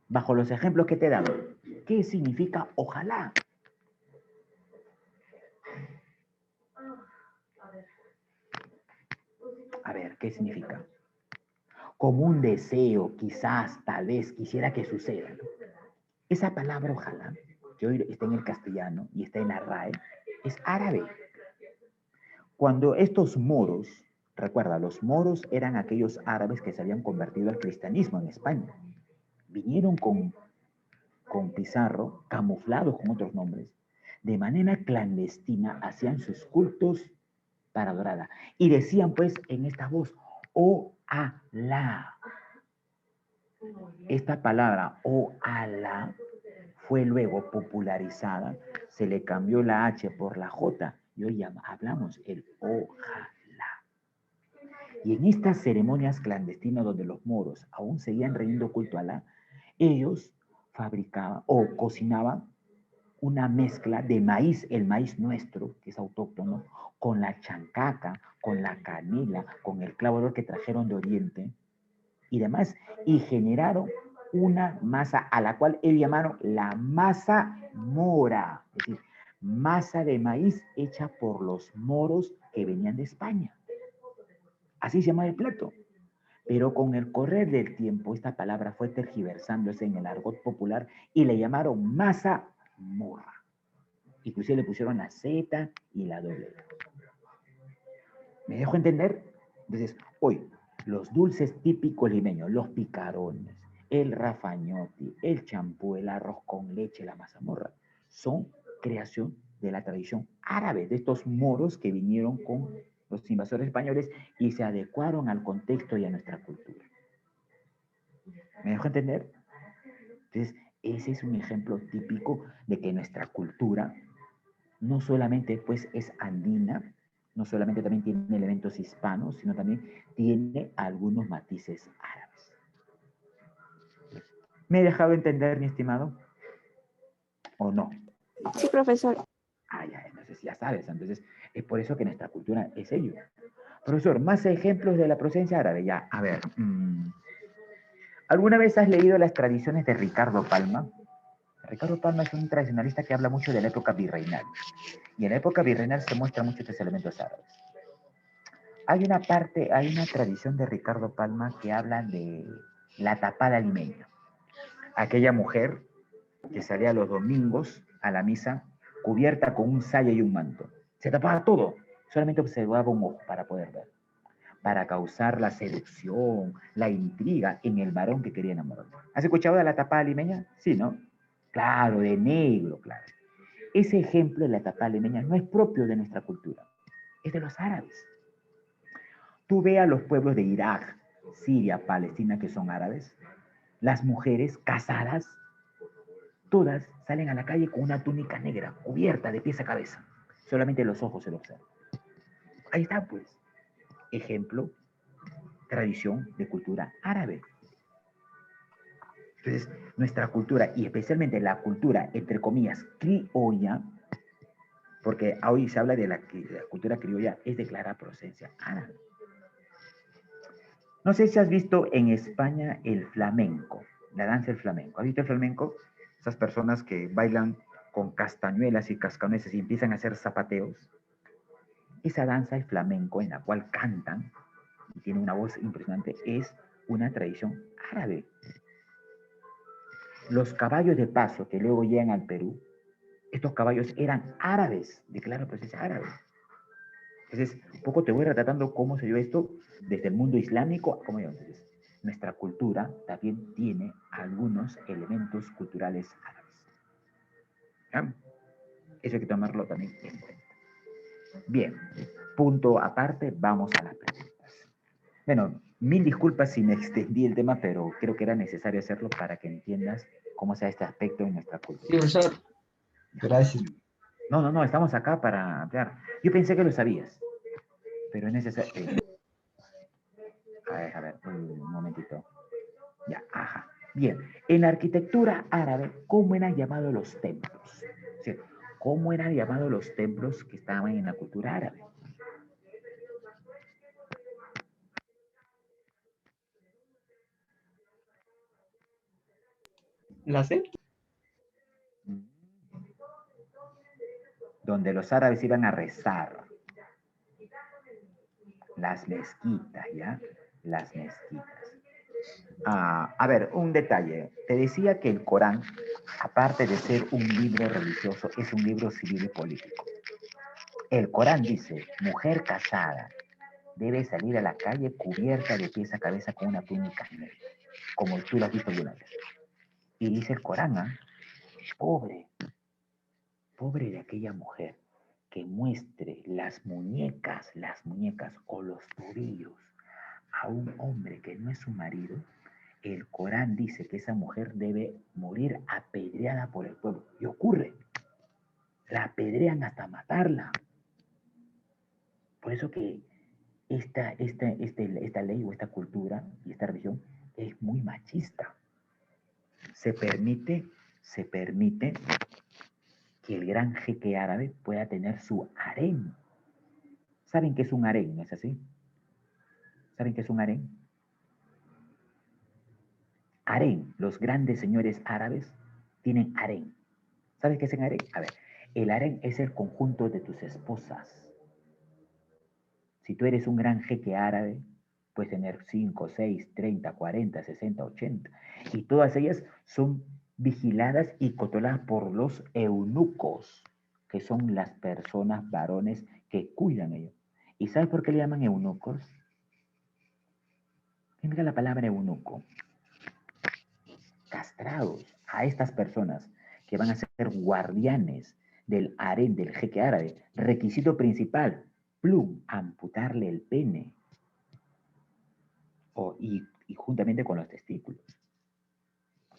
[SPEAKER 1] Bajo los ejemplos que te he dado, ¿qué significa ojalá? A ver, ¿qué significa? Como un deseo, quizás, tal vez, quisiera que suceda. ¿no? Esa palabra ojalá, que hoy está en el castellano y está en la RAE, es árabe. Cuando estos moros, recuerda, los moros eran aquellos árabes que se habían convertido al cristianismo en España. Vinieron con Pizarro, camuflados con otros nombres. de manera clandestina hacían sus cultos para adorarla. Y decían pues en esta voz, oh Alá. Esta palabra, oh Alá, fue luego popularizada, se le cambió la H por la J y hoy hablamos el ojalá. Y en estas ceremonias clandestinas donde los moros aún seguían rindiendo culto a Alá, ellos fabricaban o cocinaban una mezcla de maíz, el maíz nuestro, que es autóctono, con la chancaca, con la canela, con el clavo de olor que trajeron de Oriente y demás, y generaron una masa a la cual ellos llamaron la masa mora, es decir, masa de maíz hecha por los moros que venían de España. Así se llama el plato. Pero con el correr del tiempo, esta palabra fue tergiversándose en el argot popular y le llamaron masa mora. Inclusive le pusieron la Z y la doble. ¿Me dejo entender? Entonces, hoy, los dulces típicos limeños, los picarones, el rafañotti, el champú, el arroz con leche, la mazamorra, son creación de la tradición árabe, de estos moros que vinieron con los invasores españoles y se adecuaron al contexto y a nuestra cultura. ¿Me dejo entender? Entonces, ese es un ejemplo típico de que nuestra cultura no solamente pues es andina, no solamente también tiene elementos hispanos, sino también tiene algunos matices árabes. ¿Me he dejado entender, mi estimado? ¿O no?
[SPEAKER 3] Sí, profesor.
[SPEAKER 1] Ah, ya, entonces ya sabes. Entonces, es por eso que nuestra cultura es ello. Profesor, más ejemplos de la procedencia árabe. Ya, a ver. ¿Alguna vez has leído las tradiciones de Ricardo Palma? Ricardo Palma es un tradicionalista que habla mucho de la época virreinal. Y en la época virreinal se muestran muchos estos elementos árabes. Hay una tradición de Ricardo Palma que habla de la tapada limeña. Aquella mujer que salía los domingos a la misa cubierta con un saya y un manto. Se tapaba todo, solamente observaba un ojo para poder ver, para causar la seducción, la intriga en el varón que quería enamorar. ¿Has escuchado de la tapada limeña? Sí, ¿no? Claro, de negro, claro. Ese ejemplo de la tapada limeña no es propio de nuestra cultura, es de los árabes. Tú ve a los pueblos de Irak, Siria, Palestina, que son árabes, las mujeres casadas, todas salen a la calle con una túnica negra, cubierta de pies a cabeza. Solamente los ojos se lo observan. Ahí está, pues. Ejemplo, tradición de cultura árabe. Entonces, nuestra cultura, y especialmente la cultura, entre comillas, criolla, porque hoy se habla de la cultura criolla, es de clara procedencia árabe. No sé si has visto en España el flamenco, la danza del flamenco. ¿Has visto el flamenco? Esas personas que bailan con castañuelas y cascanueces y empiezan a hacer zapateos. Esa danza, el flamenco, en la cual cantan y tiene una voz impresionante, es una tradición árabe. Los caballos de paso que luego llegan al Perú, estos caballos eran árabes, de clara procedencia árabe. Entonces, un poco te voy retratando cómo se dio esto desde el mundo islámico. Como yo, entonces, nuestra cultura también tiene algunos elementos culturales árabes. ¿Ya? Eso hay que tomarlo también en cuenta. Bien, punto aparte, vamos a las preguntas. Bueno, mil disculpas si me extendí el tema, pero creo que era necesario hacerlo para que entiendas cómo sea este aspecto en nuestra cultura.
[SPEAKER 2] Sí, profesor.
[SPEAKER 4] Gracias.
[SPEAKER 1] No, estamos acá para ampliar. Yo pensé que lo sabías, pero es necesario. A ver, un momentito. Ya, ajá. Bien, en la arquitectura árabe, ¿cómo eran llamados los templos? ¿Sí? ¿Cómo eran llamados los templos que estaban en la cultura árabe?
[SPEAKER 2] ¿La sé?
[SPEAKER 1] Donde los árabes iban a rezar. Las mezquitas, ¿ya? Las mezquitas. A ver, un detalle. Te decía que el Corán, aparte de ser un libro religioso, es un libro civil y político. El Corán dice, mujer casada debe salir a la calle cubierta de pies a cabeza con una túnica negra, como tú lo has visto alguna vez. Y dice el Corán, pobre, Pobre de aquella mujer que muestre las muñecas o los tobillos a un hombre que no es su marido. El Corán dice que esa mujer debe morir apedreada por el pueblo. Y ocurre. La apedrean hasta matarla. Por eso que esta ley o esta cultura y esta religión es muy machista. Se permite que el gran jeque árabe pueda tener su harén. ¿Saben qué es un harén? ¿No es así? ¿Saben qué es un harén? Harén, los grandes señores árabes tienen harén. ¿Sabes qué es un harén? A ver, el harén es el conjunto de tus esposas. Si tú eres un gran jeque árabe, puedes tener 5, 6, 30, 40, 60, 80. Y todas ellas son vigiladas y controladas por los eunucos, que son las personas, varones, que cuidan ellos. ¿Y sabes por qué le llaman eunucos? ¿Qué significa la palabra eunuco? Castrados a estas personas que van a ser guardianes del harén del jeque árabe. Requisito principal, plum, amputarle el pene. Y juntamente con los testículos.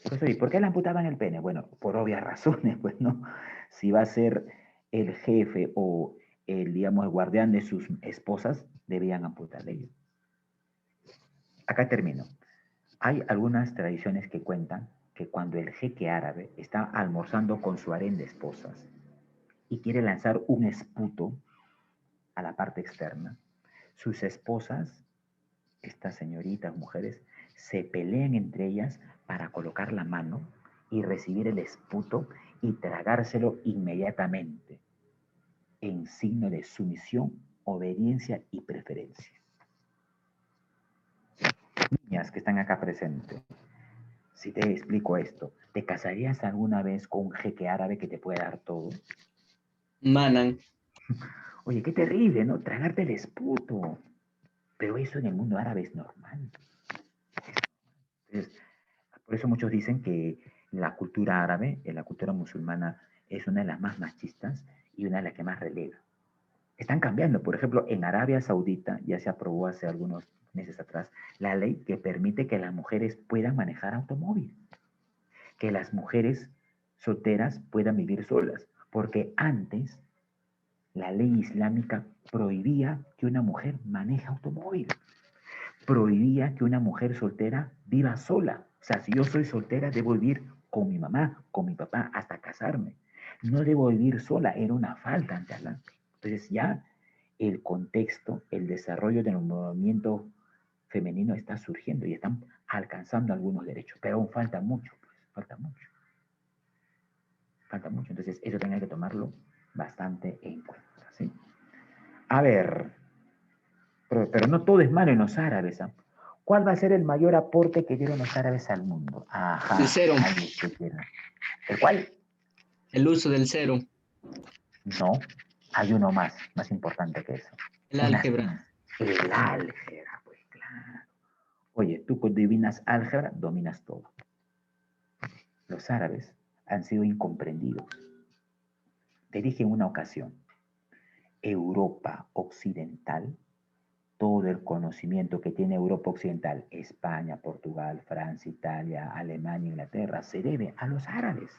[SPEAKER 1] Pues, oye, ¿por qué le amputaban el pene? Bueno, por obvias razones, pues, ¿no? Si va a ser el jefe o el, digamos, el guardián de sus esposas, debían amputarle ellos. Acá termino. Hay algunas tradiciones que cuentan que cuando el jeque árabe está almorzando con su harén de esposas y quiere lanzar un esputo a la parte externa, sus esposas, estas señoritas, mujeres, se pelean entre ellas para colocar la mano y recibir el esputo y tragárselo inmediatamente, en signo de sumisión, obediencia y preferencia. Niñas que están acá presentes, si te explico esto, ¿te casarías alguna vez con un jeque árabe que te puede dar todo?
[SPEAKER 2] Manan.
[SPEAKER 1] Oye, qué terrible, ¿no? Tragarte el esputo. Pero eso en el mundo árabe es normal. Entonces, por eso muchos dicen que la cultura árabe, la cultura musulmana, es una de las más machistas y una de las que más relega. Están cambiando. Por ejemplo, en Arabia Saudita ya se aprobó hace algunos meses atrás la ley que permite que las mujeres puedan manejar automóvil, que las mujeres solteras puedan vivir solas, porque antes la ley islámica prohibía que una mujer maneje automóvil, prohibía que una mujer soltera viva sola. O sea, si yo soy soltera, debo vivir con mi mamá, con mi papá, hasta casarme. No debo vivir sola, era una falta ante Allah. Entonces ya el contexto, el desarrollo del movimiento femenino está surgiendo y están alcanzando algunos derechos, pero aún falta mucho, pues, falta mucho. Falta mucho, entonces eso tenga que tomarlo bastante en cuenta, ¿sí? A ver, pero no todo es malo en los árabes, ¿ah? ¿Cuál va a ser el mayor aporte que dieron los árabes al mundo? Ajá.
[SPEAKER 2] El cero.
[SPEAKER 1] ¿El cuál?
[SPEAKER 2] El uso del cero.
[SPEAKER 1] No, hay uno más importante que eso.
[SPEAKER 2] El álgebra.
[SPEAKER 1] El álgebra, pues claro. Oye, tú cuando dominas álgebra, dominas todo. Los árabes han sido incomprendidos. Te dije en una ocasión, Europa Occidental, todo el conocimiento que tiene Europa Occidental, España, Portugal, Francia, Italia, Alemania, Inglaterra, se debe a los árabes.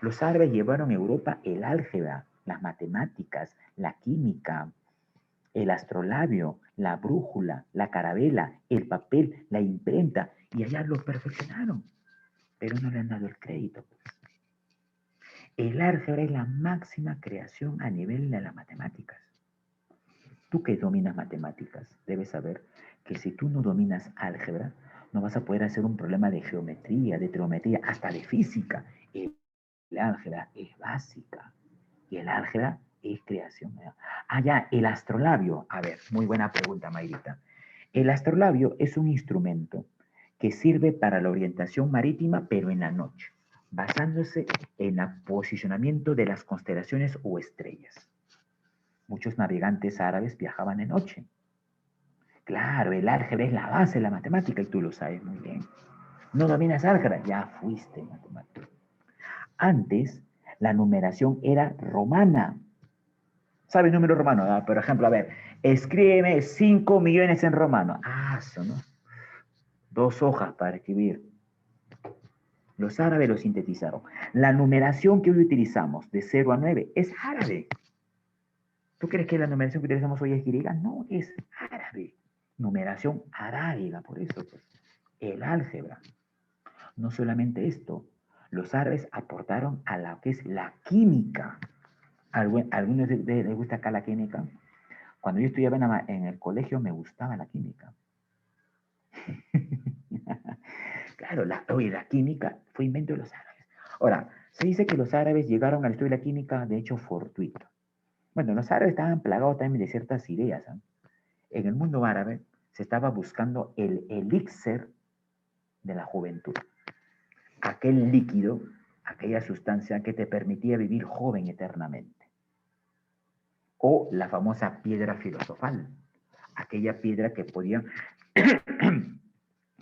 [SPEAKER 1] Los árabes llevaron a Europa el álgebra, las matemáticas, la química, el astrolabio, la brújula, la carabela, el papel, la imprenta, y allá lo perfeccionaron, pero no le han dado el crédito. El álgebra es la máxima creación a nivel de las matemáticas. Tú que dominas matemáticas, debes saber que si tú no dominas álgebra, no vas a poder hacer un problema de geometría, de trigonometría, hasta de física. El álgebra es básica y el álgebra es creación. Ya, el astrolabio. A ver, muy buena pregunta, Mayrita. El astrolabio es un instrumento que sirve para la orientación marítima, pero en la noche, basándose en el posicionamiento de las constelaciones o estrellas. Muchos navegantes árabes viajaban de noche. Claro, el álgebra es la base de la matemática y tú lo sabes muy bien. No dominas álgebra, ya fuiste matemático. Antes, La numeración era romana. ¿Sabe el número romano? Ah, por ejemplo, a ver, escríbeme 5 millones en romano. Ah, eso, ¿no? 2 hojas para escribir. Los árabes lo sintetizaron. La numeración que hoy utilizamos de 0 a 9 es árabe. ¿Tú crees que la numeración que utilizamos hoy es griega? No, es árabe. Numeración arábiga, por eso, pues. El álgebra. No solamente esto, los árabes aportaron a lo que es la química. ¿Algunos de ustedes les gusta acá la química? Cuando yo estudiaba en el colegio me gustaba la química. Claro, la química fue invento de los árabes. Ahora, se dice que los árabes llegaron al estudio de la química de hecho fortuito. Bueno, los árabes estaban plagados también de ciertas ideas. ¿Eh? En el mundo árabe se estaba buscando el elixir de la juventud. Aquel líquido, aquella sustancia que te permitía vivir joven eternamente. O la famosa piedra filosofal, aquella piedra que podía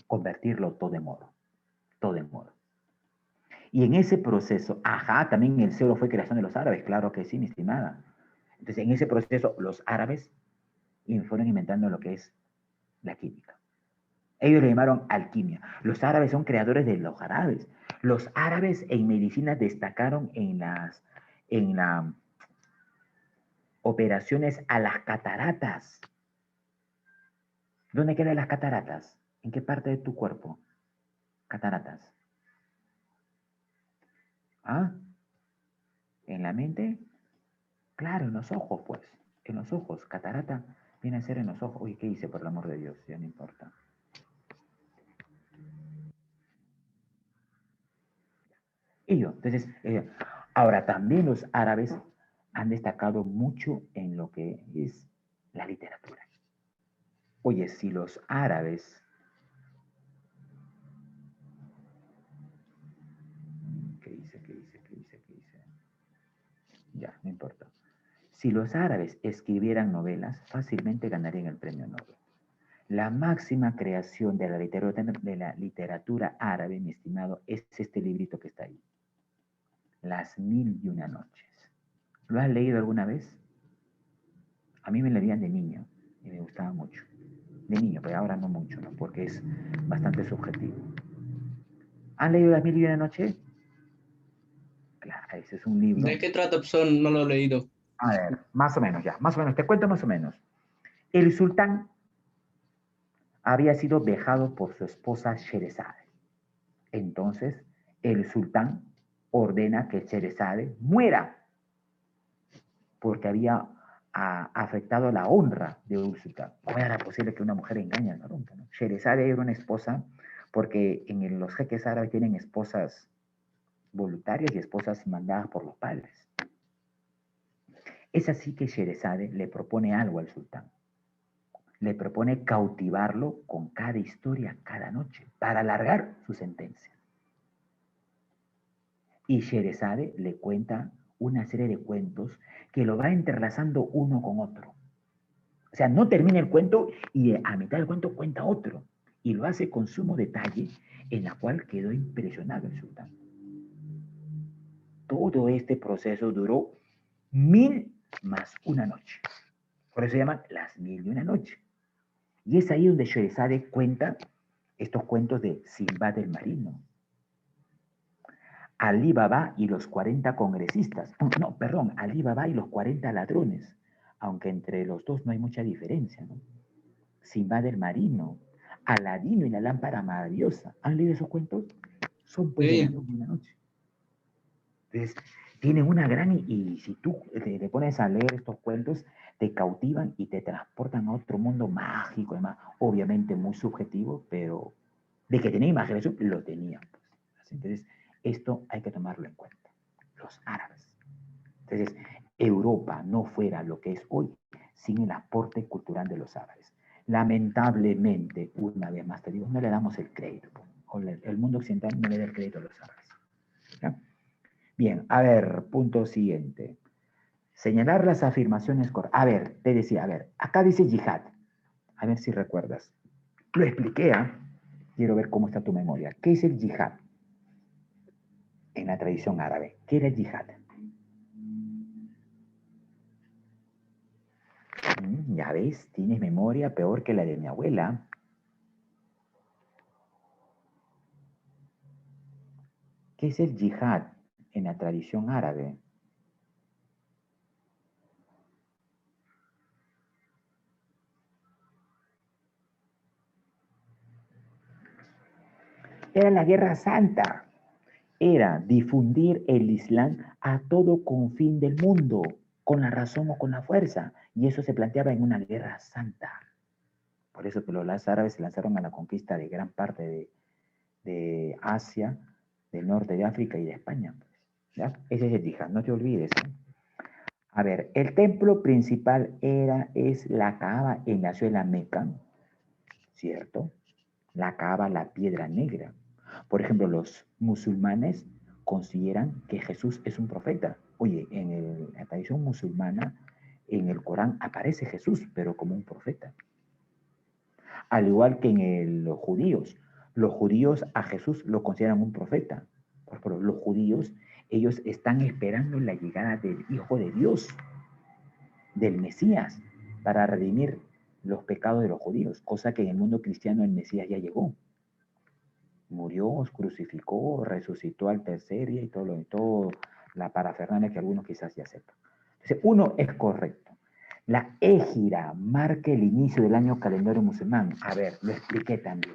[SPEAKER 1] convertirlo todo en oro, todo en oro. Y en ese proceso, también el cero fue creación de los árabes, claro que sí, mi estimada. Entonces, en ese proceso, los árabes fueron inventando lo que es la química. Ellos le llamaron alquimia. Los árabes son creadores de los árabes. Los árabes en medicina destacaron en las operaciones a las cataratas. ¿Dónde quedan las cataratas? ¿En qué parte de tu cuerpo? Cataratas. ¿Ah? ¿En la mente? Claro, en los ojos, pues. En los ojos. Catarata viene a ser en los ojos. Uy, ¿qué hice, por el amor de Dios? Ya no importa. Entonces, ahora también los árabes han destacado mucho en lo que es la literatura. Oye, si los árabes... ¿Qué dice? Ya, no importa. Si los árabes escribieran novelas, fácilmente ganarían el premio Nobel. La máxima creación de la literatura árabe, mi estimado, es este librito que está ahí. Las 1001 noches. ¿Lo has leído alguna vez? A mí me leían de niño y me gustaba mucho. De niño, pero ahora no mucho, ¿no? Porque es bastante subjetivo. ¿Han leído Las 1001 noches? Claro, ese es un libro.
[SPEAKER 2] ¿De qué trata, Son? No lo he leído.
[SPEAKER 1] A ver, más o menos ya, más o menos, te cuento más o menos. El sultán había sido vejado por su esposa Sherezade. Entonces, el sultán ordena que Sherezade muera porque había afectado la honra de un sultán. ¿Cómo era posible que una mujer engañe al varón? ¿No? Sherezade era una esposa, porque en los jeques árabes tienen esposas voluntarias y esposas mandadas por los padres. Es así que Sherezade le propone algo al sultán. Le propone cautivarlo con cada historia, cada noche, para alargar su sentencia. Y Sherezade le cuenta una serie de cuentos que lo va entrelazando uno con otro. O sea, no termina el cuento y a mitad del cuento cuenta otro. Y lo hace con sumo detalle, en la cual quedó impresionado el sultán. Todo este proceso duró 1000 más una noche. Por eso se llaman las 1001 noches. Y es ahí donde Sherezade cuenta estos cuentos de Sinbad el marino, Alí Baba y los 40 congresistas. Alí Baba y los 40 ladrones. Aunque entre los dos no hay mucha diferencia, ¿no? Sinbad el marino, Aladino y la lámpara maravillosa. ¿Han leído esos cuentos? Son pues de una noche. Entonces, tienen una gran... Y si tú te pones a leer estos cuentos, te cautivan y te transportan a otro mundo mágico, además, obviamente muy subjetivo, pero de que tenía imaginación, lo tenían. Pues. Entonces, esto hay que tomarlo en cuenta. Los árabes. Entonces, Europa no fuera lo que es hoy sin el aporte cultural de los árabes. Lamentablemente, una vez más te digo, no le damos el crédito. O el mundo occidental no le da el crédito a los árabes. ¿Ya? Bien, a ver, punto siguiente. Señalar las afirmaciones correctas. A ver, te decía, acá dice yihad. A ver si recuerdas. Lo expliqué, ¿eh? Quiero ver cómo está tu memoria. ¿Qué es el yihad? En la tradición árabe. ¿Qué era el yihad? Ya ves, tienes memoria peor que la de mi abuela. ¿Qué es el yihad en la tradición árabe? Era la Guerra Santa. Era difundir el Islam a todo confín del mundo, con la razón o con la fuerza. Y eso se planteaba en una guerra santa. Por eso que los árabes se lanzaron a la conquista de gran parte de Asia, del norte de África y de España. ¿Ya? Ese es el yihad, no te olvides. ¿Eh? A ver, el templo principal es la Kaaba en la ciudad de Meca, ¿cierto? La Kaaba, la piedra negra. Por ejemplo, los musulmanes consideran que Jesús es un profeta. Oye, en la tradición musulmana, en el Corán aparece Jesús, pero como un profeta. Al igual que en los judíos a Jesús lo consideran un profeta. Por ejemplo, los judíos, ellos están esperando la llegada del Hijo de Dios, del Mesías, para redimir los pecados de los judíos, cosa que en el mundo cristiano el Mesías ya llegó. Murió, crucificó, resucitó al tercer día y todo la parafernalia que algunos quizás ya sepan. Entonces, uno es correcto. La égira marca el inicio del año calendario musulmán. A ver, lo expliqué también.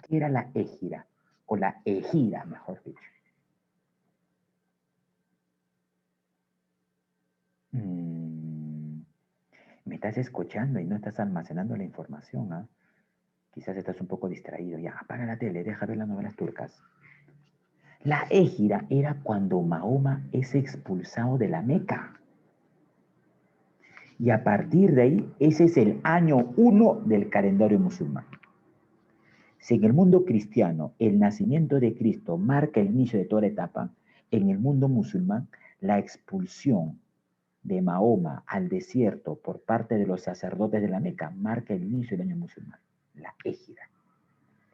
[SPEAKER 1] ¿Qué era la égira? O la egira, mejor dicho. Me estás escuchando y no estás almacenando la información, ¿ah? Quizás estás un poco distraído. Ya, apaga la tele, deja ver las novelas turcas. La égira era cuando Mahoma es expulsado de la Meca. Y a partir de ahí, ese es el año 1 del calendario musulmán. Si en el mundo cristiano el nacimiento de Cristo marca el inicio de toda la etapa, en el mundo musulmán la expulsión de Mahoma al desierto por parte de los sacerdotes de la Meca marca el inicio del año musulmán, la égira.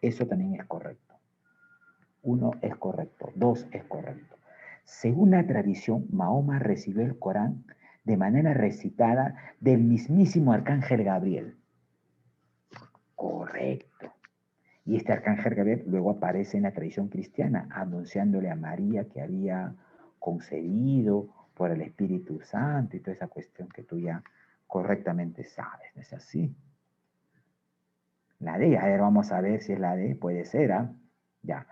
[SPEAKER 1] Eso también es correcto. 1 es correcto, 2 es correcto. Según la tradición, Mahoma recibió el Corán de manera recitada del mismísimo arcángel Gabriel. Correcto. Y este arcángel Gabriel luego aparece en la tradición cristiana, anunciándole a María que había concebido por el Espíritu Santo y toda esa cuestión que tú ya correctamente sabes, ¿no es así? La D, a ver, vamos a ver si es la D, puede ser, ¿ah? Ya.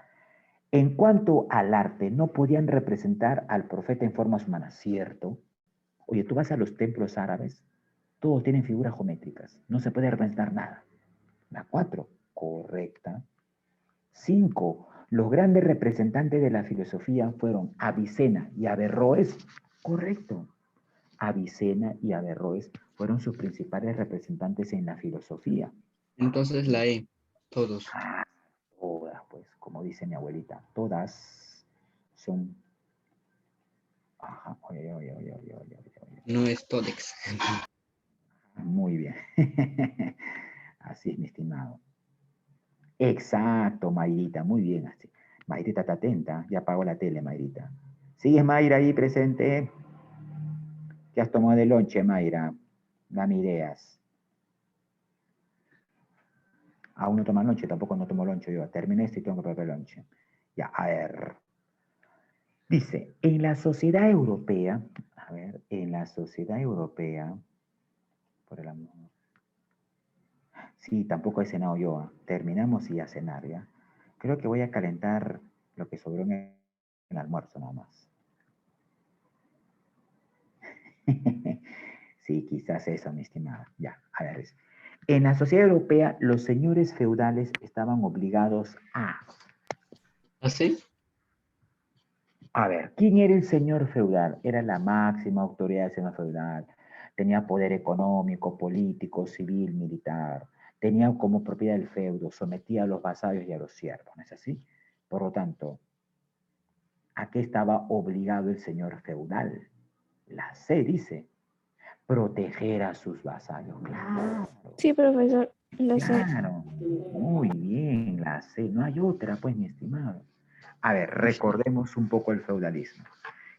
[SPEAKER 1] En cuanto al arte, no podían representar al profeta en formas humanas, ¿cierto? Oye, tú vas a los templos árabes, todos tienen figuras geométricas, no se puede representar nada. La 4, correcta. 5, los grandes representantes de la filosofía fueron Avicena y Averroes, correcto. Avicena y Averroes fueron sus principales representantes en la filosofía.
[SPEAKER 2] Entonces la E, todos.
[SPEAKER 1] Ah, todas, pues, como dice mi abuelita, todas son... Ajá, oye.
[SPEAKER 2] No es Todex.
[SPEAKER 1] Muy bien. Así es, mi estimado. Exacto, Mayrita, muy bien así. Mayrita está atenta, ya apagó la tele, Mayrita. ¿Sigues, Mayra, ahí presente? ¿Qué has tomado de lonche, Mayra? Dame ideas. Aún no tomas lonche, tampoco no tomo lonche yo. Terminé esto y tengo que preparar lonche. Ya, a ver. Dice, en la sociedad europea, a ver, en la sociedad europea, por el amor. Sí, tampoco he cenado yo. ¿Eh? Terminamos y a cenar, ¿ya? Creo que voy a calentar lo que sobró en el almuerzo nada más. Sí, quizás eso, mi estimada. Ya, a ver. En la sociedad europea, los señores feudales estaban obligados a...
[SPEAKER 2] ¿Así?
[SPEAKER 1] A ver, ¿quién era el señor feudal? Era la máxima autoridad del señor feudal. Tenía poder económico, político, civil, militar. Tenía como propiedad el feudo, sometía a los vasallos y a los siervos, ¿no es así? Por lo tanto, ¿a qué estaba obligado el señor feudal? La C dice, proteger a sus vasallos. Claro,
[SPEAKER 3] Sí, profesor, lo sé.
[SPEAKER 1] claro. Muy bien, la C. No hay otra, pues, mi estimado. A ver, recordemos un poco el feudalismo.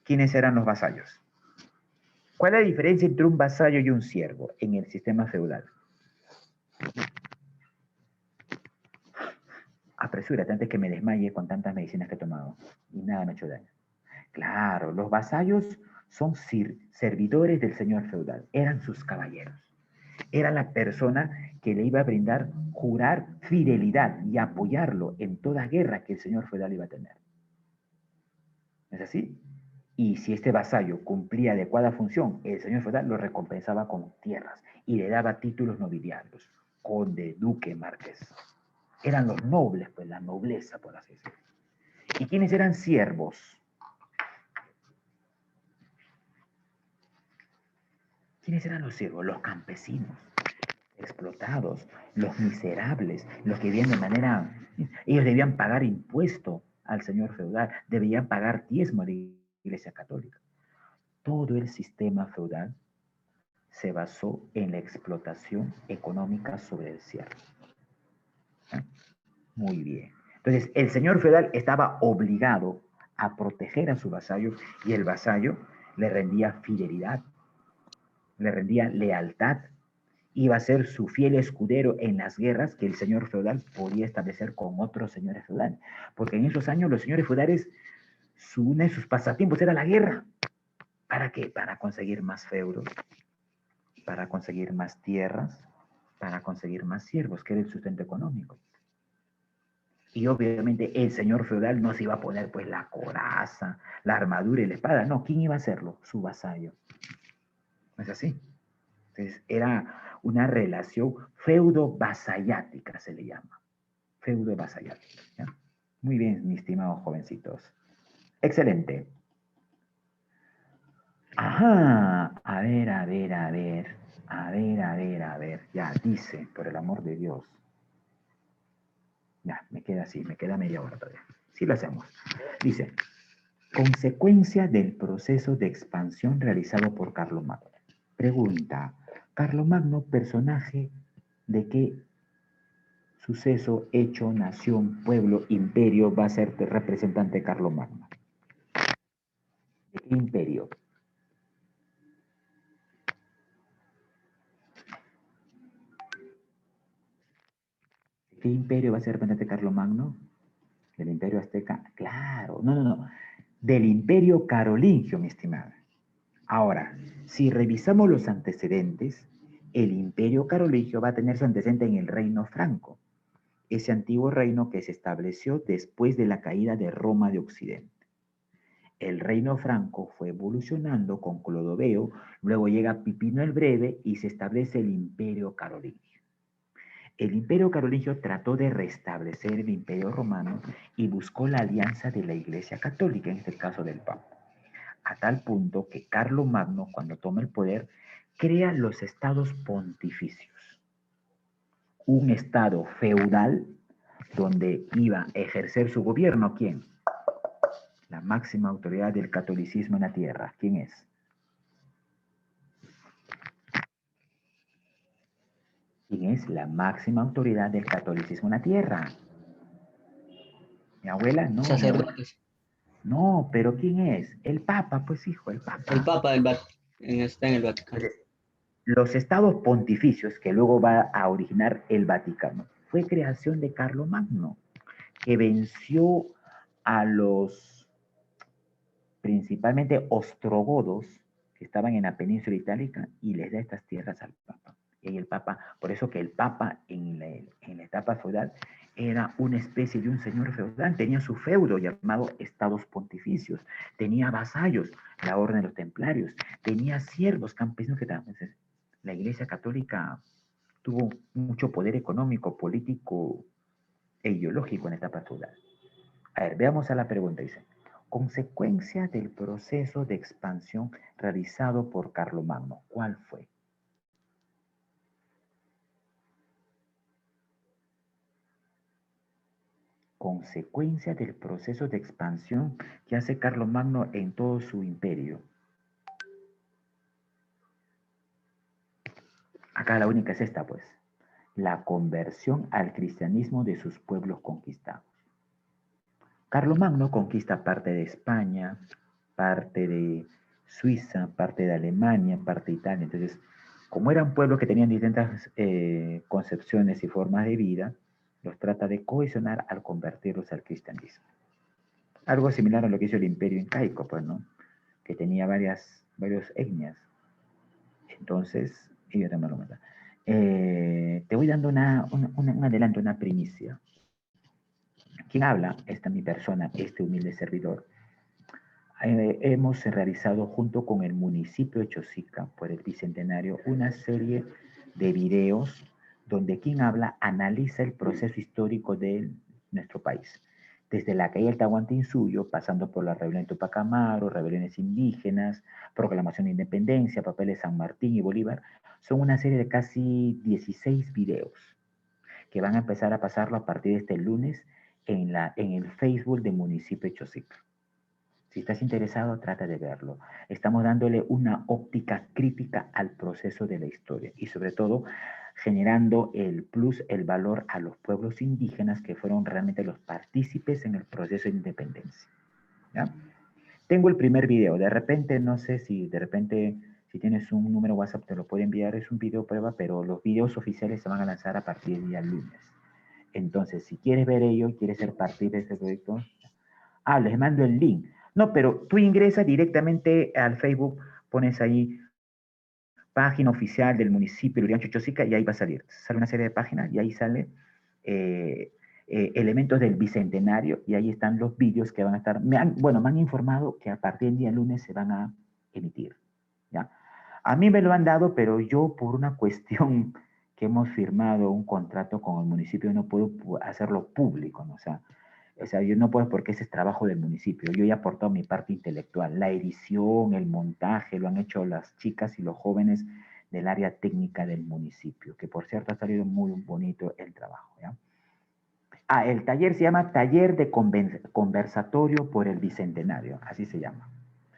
[SPEAKER 1] ¿Quiénes eran los vasallos? ¿Cuál es la diferencia entre un vasallo y un siervo en el sistema feudal? Apresúrate antes que me desmaye con tantas medicinas que he tomado y nada me ha hecho daño. Claro, los vasallos son servidores del señor feudal, eran sus caballeros. Era la persona que le iba a brindar, jurar fidelidad y apoyarlo en toda guerra que el señor feudal iba a tener. ¿Es así? Y si este vasallo cumplía adecuada función, el señor feudal lo recompensaba con tierras y le daba títulos nobiliarios, conde, duque, marqués. Eran los nobles, pues la nobleza, por así decirlo. ¿Y quiénes eran siervos? ¿Quiénes eran los siervos? Los campesinos, explotados, los miserables, los que vivían de manera... Ellos debían pagar impuesto al señor feudal, debían pagar diezmo a la Iglesia Católica. Todo el sistema feudal se basó en la explotación económica sobre el siervo. ¿Eh? Muy bien. Entonces, el señor feudal estaba obligado a proteger a su vasallo y el vasallo le rendía fidelidad, le rendía lealtad, iba a ser su fiel escudero en las guerras que el señor feudal podía establecer con otros señores feudales. Porque en esos años los señores feudales, uno de sus pasatiempos era la guerra. ¿Para qué? Para conseguir más feudos, para conseguir más tierras, para conseguir más siervos, que era el sustento económico. Y obviamente el señor feudal no se iba a poner pues la coraza, la armadura y la espada. No, ¿quién iba a hacerlo? Su vasallo. ¿No es así? Entonces era una relación feudo-vasallática, se le llama. Feudo-vasallática. ¿Ya? Muy bien, mis estimados jovencitos. Excelente. Ajá, a ver. Ya, dice, por el amor de Dios. Ya, me queda así, me queda media hora todavía. Sí lo hacemos. Dice, consecuencia del proceso de expansión realizado por Carlomagno. Pregunta, Carlomagno, personaje de qué suceso, hecho, nación, pueblo, imperio va a ser representante de Carlomagno? ¿De qué imperio? ¿De qué imperio va a ser representante de Carlomagno? ¿Del imperio azteca? Claro, no. Del imperio carolingio, mi estimada. Ahora, si revisamos los antecedentes, el imperio carolingio va a tener su antecedente en el reino franco, ese antiguo reino que se estableció después de la caída de Roma de Occidente. El reino franco fue evolucionando con Clodoveo, luego llega Pipino el Breve y se establece el imperio carolingio. El imperio carolingio trató de restablecer el imperio romano y buscó la alianza de la Iglesia Católica, en este caso del Papa. A tal punto que Carlomagno, cuando toma el poder, crea los estados pontificios. Un estado feudal donde iba a ejercer su gobierno, ¿quién? La máxima autoridad del catolicismo en la tierra. ¿Quién es? ¿Quién es la máxima autoridad del catolicismo en la tierra? ¿Mi abuela? No, mi abuela.
[SPEAKER 2] Sacerdotes.
[SPEAKER 1] No, pero ¿quién es? El Papa, pues hijo, el Papa.
[SPEAKER 2] El Papa está en el Vaticano.
[SPEAKER 1] Los estados pontificios que luego va a originar el Vaticano fue creación de Carlomagno, que venció a los principalmente ostrogodos que estaban en la península itálica y les da estas tierras al Papa. Y el Papa, por eso que el Papa en la etapa feudal era una especie de un señor feudal, tenía su feudo llamado estados pontificios, tenía vasallos, la orden de los templarios, tenía siervos campesinos que también. La Iglesia Católica tuvo mucho poder económico, político e ideológico en la etapa feudal. A ver, veamos a la pregunta, dice. Consecuencia del proceso de expansión realizado por Carlomagno, ¿cuál fue? Consecuencia del proceso de expansión que hace Carlomagno en todo su imperio. Acá la única es esta, pues. La conversión al cristianismo de sus pueblos conquistados. Carlomagno conquista parte de España, parte de Suiza, parte de Alemania, parte de Italia. Entonces, como eran pueblos que tenían distintas concepciones y formas de vida, los trata de cohesionar al convertirlos al cristianismo. Algo similar a lo que hizo el imperio incaico, pues, ¿no? Que tenía varias etnias. Entonces, y yo también lo voy a te voy dando un adelanto, una primicia. ¿Quién habla? Esta mi persona, este humilde servidor. Hemos realizado junto con el municipio de Chosica, por el Bicentenario, una serie de videos donde quien habla analiza el proceso histórico de nuestro país. Desde la caída del Tahuantinsuyo, pasando por la rebelión de Tupac Amaru, rebeliones indígenas, proclamación de independencia, papeles de San Martín y Bolívar, son una serie de casi 16 videos que van a empezar a pasarlo a partir de este lunes en el Facebook del municipio de Chosica. Si estás interesado, trata de verlo. Estamos dándole una óptica crítica al proceso de la historia y sobre todo generando el plus, el valor a los pueblos indígenas que fueron realmente los partícipes en el proceso de independencia. ¿Ya? Tengo el primer video. De repente, no sé si de repente, si tienes un número WhatsApp, te lo puedo enviar. Es un video prueba, pero los videos oficiales se van a lanzar a partir del día lunes. Entonces, si quieres ver ello y quieres ser parte de este proyecto, les mando el link. No, pero tú ingresas directamente al Facebook, pones ahí página oficial del municipio de Lurigancho Chosica y ahí va a salir. Sale una serie de páginas y ahí sale elementos del Bicentenario y ahí están los vídeos que van a estar. Me han informado que a partir del día lunes se van a emitir. ¿Ya? A mí me lo han dado, pero yo por una cuestión que hemos firmado un contrato con el municipio no puedo hacerlo público, ¿no? O sea, yo no puedo porque ese es trabajo del municipio. Yo he aportado mi parte intelectual. La edición, el montaje, lo han hecho las chicas y los jóvenes del área técnica del municipio, que por cierto ha salido muy bonito el trabajo. ¿Ya? El taller se llama Taller de Conversatorio por el Bicentenario, así se llama.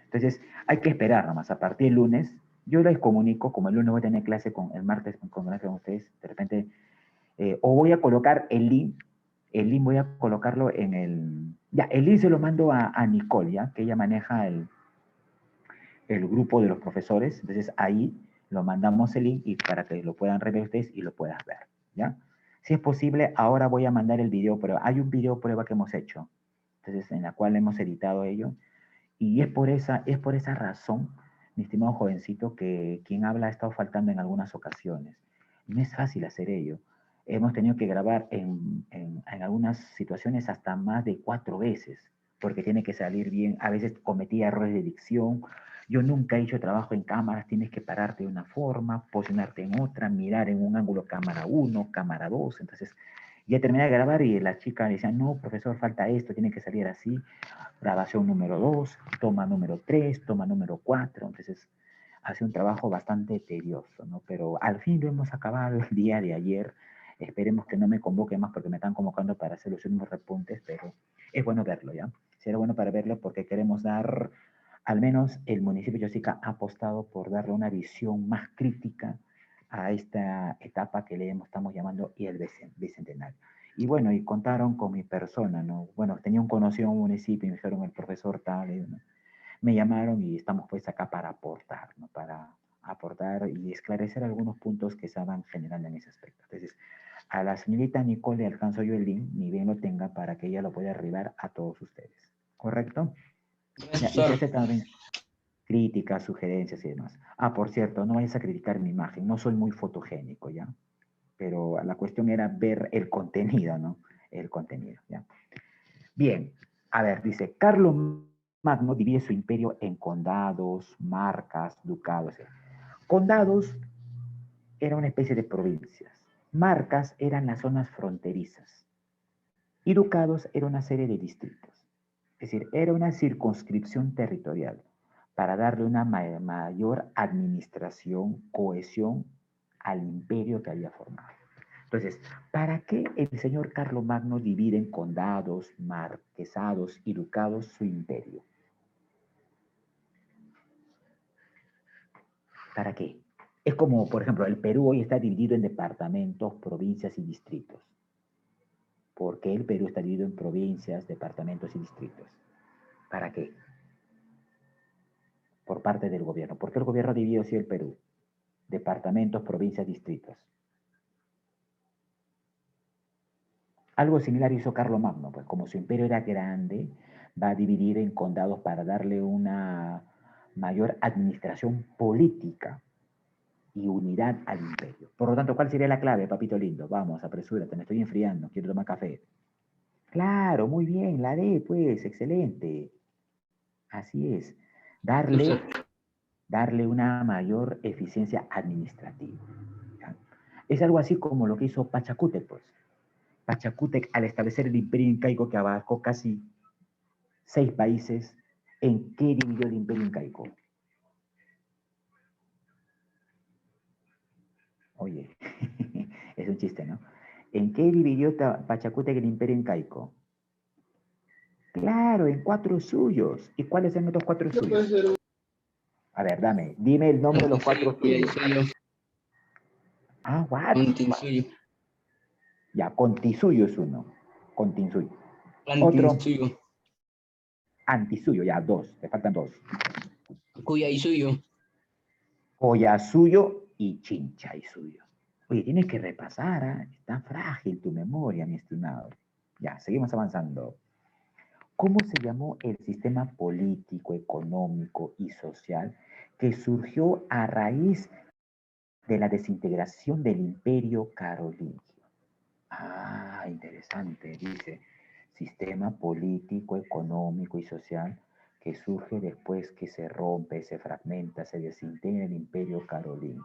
[SPEAKER 1] Entonces, hay que esperar nomás. A partir del lunes, yo les comunico, como el lunes voy a tener clase con el martes con ustedes, de repente, o voy a colocar el link voy a colocarlo en el... Ya, el link se lo mando a Nicole, ¿ya? Que ella maneja el grupo de los profesores. Entonces ahí lo mandamos el link y para que lo puedan rever ustedes y lo puedan ver, ¿ya? Si es posible, ahora voy a mandar el video prueba. Hay un video prueba que hemos hecho, entonces en la cual hemos editado ello. Y es por esa razón, mi estimado jovencito, que quien habla ha estado faltando en algunas ocasiones. No es fácil hacer ello. Hemos tenido que grabar en algunas situaciones hasta más de 4 veces, porque tiene que salir bien. A veces cometí errores de dicción. Yo nunca he hecho trabajo en cámaras, tienes que pararte de una forma, posicionarte en otra, mirar en un ángulo cámara 1, cámara 2. Entonces, ya terminé de grabar y la chica decía, no, profesor, falta esto, tiene que salir así. Grabación número 2, toma número 3, toma número 4. Entonces, hace un trabajo bastante tedioso, ¿no? Pero al fin lo hemos acabado el día de ayer. Esperemos que no me convoque más porque me están convocando para hacer los últimos repuntes, pero es bueno verlo, ¿ya? Será bueno para verlo porque queremos dar, al menos el municipio de Chosica ha apostado por darle una visión más crítica a esta etapa que le estamos llamando y el bicentenario. Y bueno, y contaron con mi persona, ¿no? Bueno, tenía un conocido en un municipio y me dijeron el profesor tal, ¿no? Me llamaron y estamos pues acá para aportar, ¿no? Para aportar y esclarecer algunos puntos que estaban generando en ese aspecto. Entonces, a la señorita Nicole le alcanzo yo el link, ni bien lo tenga, para que ella lo pueda arribar a todos ustedes. ¿Correcto? Ya, y se hace también críticas, sugerencias y demás. Por cierto, no vayas a criticar mi imagen, no soy muy fotogénico, ¿ya? Pero la cuestión era ver el contenido, ¿no? El contenido, ¿ya? Bien, a ver, dice, Carlomagno divide su imperio en condados, marcas, ducados. Condados era una especie de provincias, marcas eran las zonas fronterizas y ducados era una serie de distritos. Es decir, era una circunscripción territorial para darle una mayor administración, cohesión al imperio que había formado. Entonces, ¿para qué el señor Carlomagno divide en condados, marquesados y ducados su imperio? ¿Para qué? Es como, por ejemplo, el Perú hoy está dividido en departamentos, provincias y distritos. ¿Por qué el Perú está dividido en provincias, departamentos y distritos? ¿Para qué? por parte del gobierno. ¿Por qué el gobierno dividió así el Perú? Departamentos, provincias, distritos. Algo similar hizo Carlomagno, pues como su imperio era grande, va a dividir en condados para darle una mayor administración política y unidad al imperio. Por lo tanto, ¿cuál sería la clave, papito lindo? Vamos, apresúrate, me estoy enfriando, quiero tomar café. Claro, muy bien, la D, pues, excelente. Así es. Darle, darle una mayor eficiencia administrativa. ¿Ya? Es algo así como lo que hizo Pachacútec, pues. Pachacútec, al establecer el imperio incaico que abarcó casi 6 países, ¿en qué dividió el imperio incaico? Oye, es un chiste, ¿no? ¿En qué dividió Pachacútec el imperio incaico? Claro, en 4 suyos. ¿Y cuáles son estos 4 suyos? A ver, dime el nombre de los 4 suyos. Ah, what?
[SPEAKER 2] Continsuyo.
[SPEAKER 1] Ya, Contisuyo es uno. Continsuyo. Otro,
[SPEAKER 2] Plantinsuyo.
[SPEAKER 1] Antisuyo, ya, 2. Te faltan 2.
[SPEAKER 2] Cuyaysuyo.
[SPEAKER 1] Oyasuyo y Chinchaysuyo. Oye, tienes que repasar, ¿eh? Está frágil tu memoria, mi estimado. Ya, seguimos avanzando. ¿Cómo se llamó el sistema político, económico y social que surgió a raíz de la desintegración del imperio carolingio? Ah, interesante, dice. Sistema político, económico y social que surge después que se rompe, se fragmenta, se desintegra el imperio carolingio.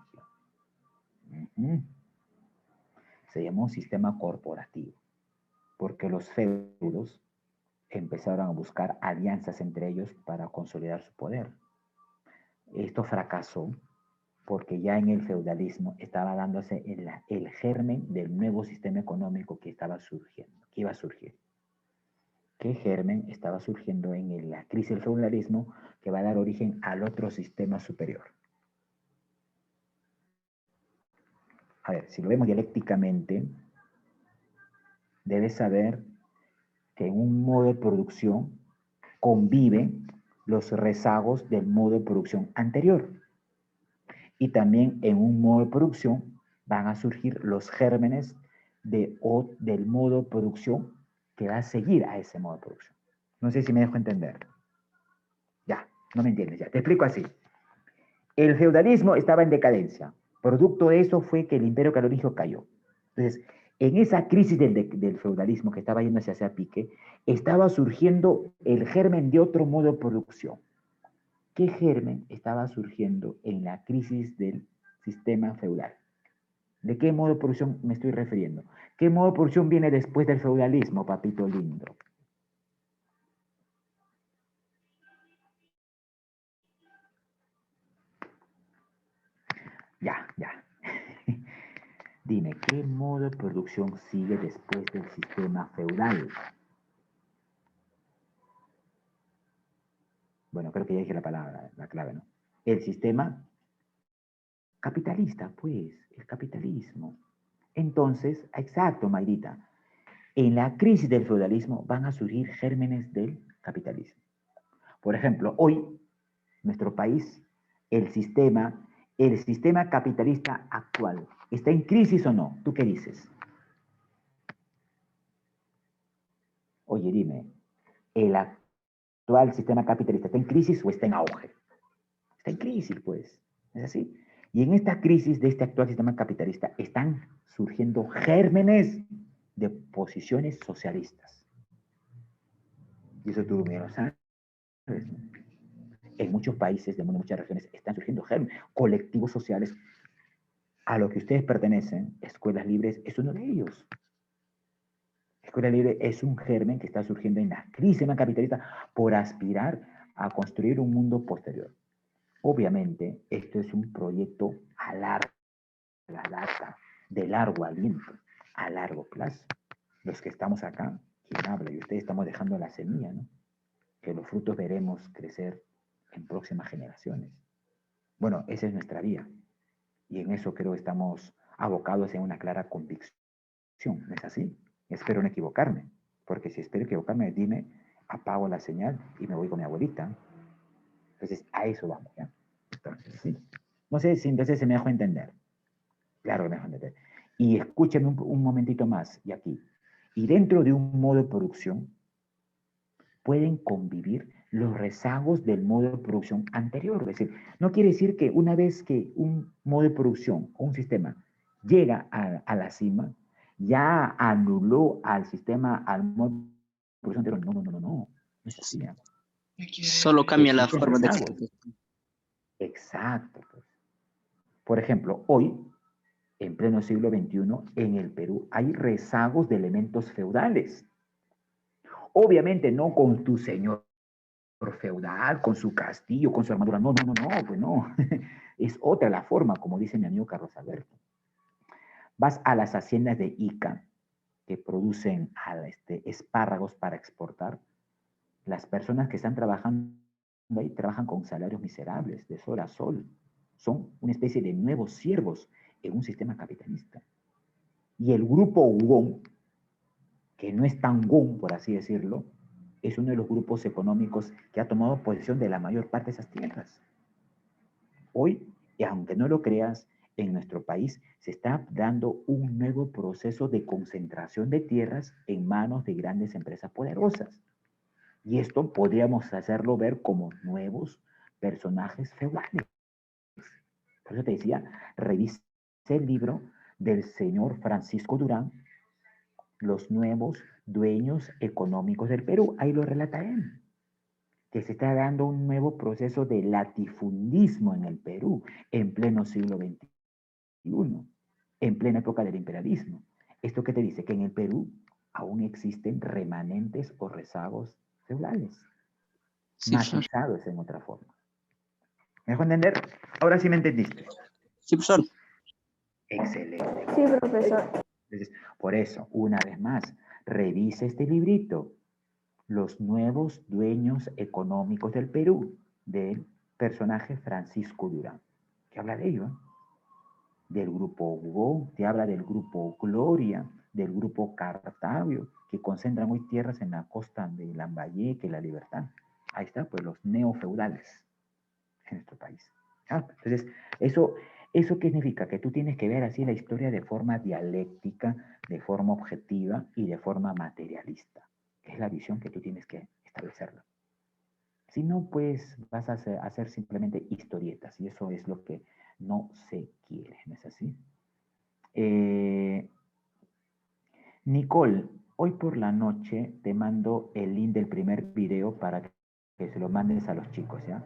[SPEAKER 1] Se llamó sistema corporativo, porque los feudos empezaron a buscar alianzas entre ellos para consolidar su poder. Esto fracasó porque ya en el feudalismo estaba dándose el germen del nuevo sistema económico que estaba surgiendo, que iba a surgir. ¿Qué germen estaba surgiendo en la crisis del feudalismo que va a dar origen al otro sistema superior? A ver, si lo vemos dialécticamente, debes saber que en un modo de producción conviven los rezagos del modo de producción anterior. Y también en un modo de producción van a surgir los gérmenes del modo de producción que va a seguir a ese modo de producción. No sé si me dejo entender. Ya, no me entiendes, ya. Te explico así. El feudalismo estaba en decadencia. Producto de eso fue que el imperio carolingio cayó. Entonces, en esa crisis del feudalismo que estaba yendo hacia pique, estaba surgiendo el germen de otro modo de producción. ¿Qué germen estaba surgiendo en la crisis del sistema feudal? ¿De qué modo de producción me estoy refiriendo? ¿Qué modo de producción viene después del feudalismo, papito lindo? Ya. Dime, ¿qué modo de producción sigue después del sistema feudal? Bueno, creo que ya dije la palabra, la clave, ¿no? El sistema capitalista, pues, el capitalismo. Entonces, exacto, Mayrita, en la crisis del feudalismo van a surgir gérmenes del capitalismo. Por ejemplo, hoy, nuestro país, el sistema capitalista actual, ¿está en crisis o no? ¿Tú qué dices? Oye, dime, ¿el actual sistema capitalista está en crisis o está en auge? Está en crisis, pues. ¿Es así? Y en esta crisis de este actual sistema capitalista están surgiendo gérmenes de posiciones socialistas. Y eso tú me lo sabes. En muchos países del mundo, en muchas regiones, están surgiendo gérmenes, colectivos sociales a los que ustedes pertenecen. Escuelas Libres es uno de ellos. Escuela Libre es un germen que está surgiendo en la crisis capitalista por aspirar a construir un mundo posterior. Obviamente, esto es un proyecto a larga data, de largo aliento, a largo plazo. Los que estamos acá, quien habla, y ustedes estamos dejando la semilla, ¿no? Que los frutos veremos crecer en próximas generaciones. Bueno, esa es nuestra vía. Y en eso creo que estamos abocados en una clara convicción. ¿No es así? Espero no equivocarme. Porque si espero equivocarme, dime, apago la señal y me voy con mi abuelita. Entonces, a eso vamos, ¿ya? Entonces, ¿sí? No sé si entonces se me dejó entender. Claro que me dejó entender. Y escúchame un momentito más, y aquí. Y dentro de un modo de producción, pueden convivir los rezagos del modo de producción anterior. Es decir, no quiere decir que una vez que un modo de producción o un sistema llega a la cima, ya anuló al sistema, al modo de producción anterior. No, no, no, no, no. No es así. ¿Eh?
[SPEAKER 2] Solo cambia la
[SPEAKER 1] Existen
[SPEAKER 2] forma de
[SPEAKER 1] rezagos.
[SPEAKER 2] explotación.
[SPEAKER 1] Exacto. Pues. Por ejemplo, hoy, en pleno siglo XXI, en el Perú hay rezagos de elementos feudales. Obviamente no con tu señor feudal, con su castillo, con su armadura. No, no, no, no, pues no. Es otra la forma, como dice mi amigo Carlos Alberto. Vas a las haciendas de Ica, que producen espárragos para exportar. Las personas que están trabajando ahí trabajan con salarios miserables, de sol a sol. Son una especie de nuevos siervos en un sistema capitalista. Y el grupo Ugón, que no es tan Ugón, por así decirlo, es uno de los grupos económicos que ha tomado posesión de la mayor parte de esas tierras. Hoy, y aunque no lo creas, en nuestro país se está dando un nuevo proceso de concentración de tierras en manos de grandes empresas poderosas. Y esto podríamos hacerlo ver como nuevos personajes feudales. Por eso te decía, revise el libro del señor Francisco Durán, Los nuevos dueños económicos del Perú. Ahí lo relata él, que se está dando un nuevo proceso de latifundismo en el Perú en pleno siglo XXI, en plena época del imperialismo. ¿Esto qué te dice? Que en el Perú aún existen remanentes o rezagos feudales,
[SPEAKER 2] Sí, profesor.
[SPEAKER 1] matizados en otra forma. ¿Me dejo entender? Ahora sí me entendiste.
[SPEAKER 2] Sí, profesor.
[SPEAKER 1] Excelente.
[SPEAKER 3] Sí, profesor.
[SPEAKER 1] Entonces, por eso, una vez más, revise este librito, Los nuevos dueños económicos del Perú, del personaje Francisco Durán, que habla de ello, ¿eh? Del grupo Hugo, te habla del grupo Gloria, del grupo Cartavio, que concentran hoy tierras en la costa de Lambayeque, La Libertad. Ahí está, pues los neofeudales en nuestro país. ¿Ah? Entonces, ¿eso qué significa? Que tú tienes que ver así la historia de forma dialéctica, de forma objetiva y de forma materialista, que es la visión que tú tienes que establecerla. Si no, pues vas a hacer simplemente historietas y eso es lo que no se quiere, ¿no es así? Nicole, hoy por la noche te mando el link del primer video para que se lo mandes a los chicos, ¿ya?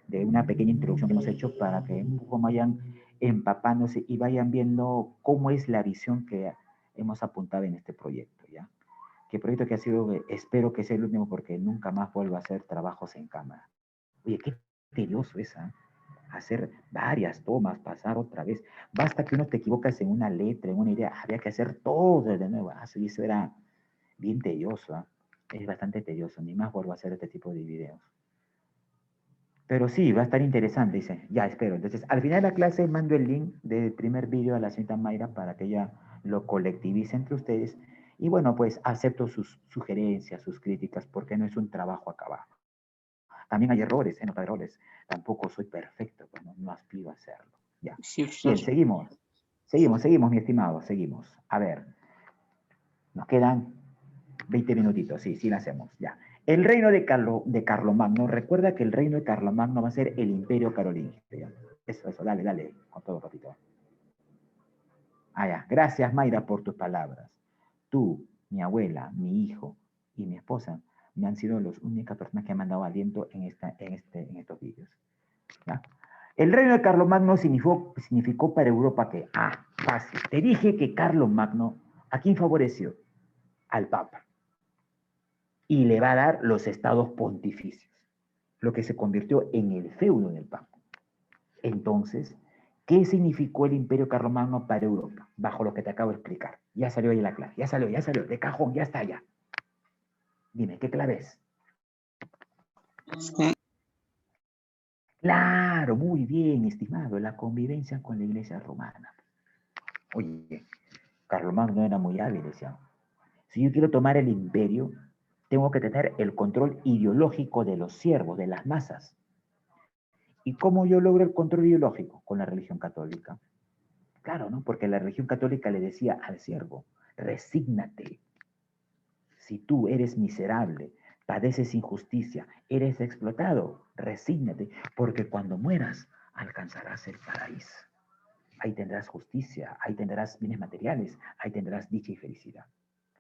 [SPEAKER 1] De una pequeña introducción que hemos hecho para que un poco vayan empapándose y vayan viendo cómo es la visión que hemos apuntado en este proyecto, ¿ya? Que proyecto que ha sido, espero que sea el último porque nunca más vuelvo a hacer trabajos en cámara. Oye, qué tedioso es, ¿eh? Hacer varias tomas, pasar otra vez. Basta que uno te equivocas en una letra, en una idea, había que hacer todo de nuevo. Y eso era bien tedioso, ¿eh? Es bastante tedioso, ni más vuelvo a hacer este tipo de videos. Pero sí, va a estar interesante, dice. Ya, espero. Entonces, al final de la clase mando el link del primer video a la señorita Mayra para que ella lo colectivice entre ustedes. Y bueno, pues acepto sus sugerencias, sus críticas, porque no es un trabajo acabado. También hay errores, no hay errores. Tampoco soy perfecto, pues no aspiro a serlo. Ya.
[SPEAKER 2] Sí, profesor.
[SPEAKER 1] Bien, seguimos, mi estimado, seguimos. A ver, nos quedan 20 minutitos, sí, lo hacemos, ya. El reino de Carlomagno, recuerda que el reino de Carlomagno va a ser el imperio carolingio. ¿Ya? Eso, dale, con todo, papito. Ah, ya. Gracias, Mayra, por tus palabras. Tú, mi abuela, mi hijo y mi esposa me han sido las únicas personas que han mandado aliento en estos vídeos. ¿Ya? El reino de Carlomagno significó para Europa que, fácil. Te dije que Carlomagno, ¿a quién favoreció? Al Papa. Y le va a dar los estados pontificios, lo que se convirtió en el feudo del Papa. Entonces, ¿qué significó el imperio carlomagno para Europa? Bajo lo que te acabo de explicar. Ya salió ahí en la clase, ya salió, de cajón, ya está allá. Dime, ¿qué clave es?
[SPEAKER 2] Sí.
[SPEAKER 1] Claro, muy bien, estimado, la convivencia con la iglesia romana. Oye, Carlomagno era muy hábil, decía. Si yo quiero tomar el imperio, tengo que tener el control ideológico de los siervos, de las masas. ¿Y cómo yo logro el control ideológico? Con la religión católica. Claro, ¿no? Porque la religión católica le decía al siervo, resígnate. Si tú eres miserable, padeces injusticia, eres explotado, resígnate, porque cuando mueras alcanzarás el paraíso. Ahí tendrás justicia, ahí tendrás bienes materiales, ahí tendrás dicha y felicidad.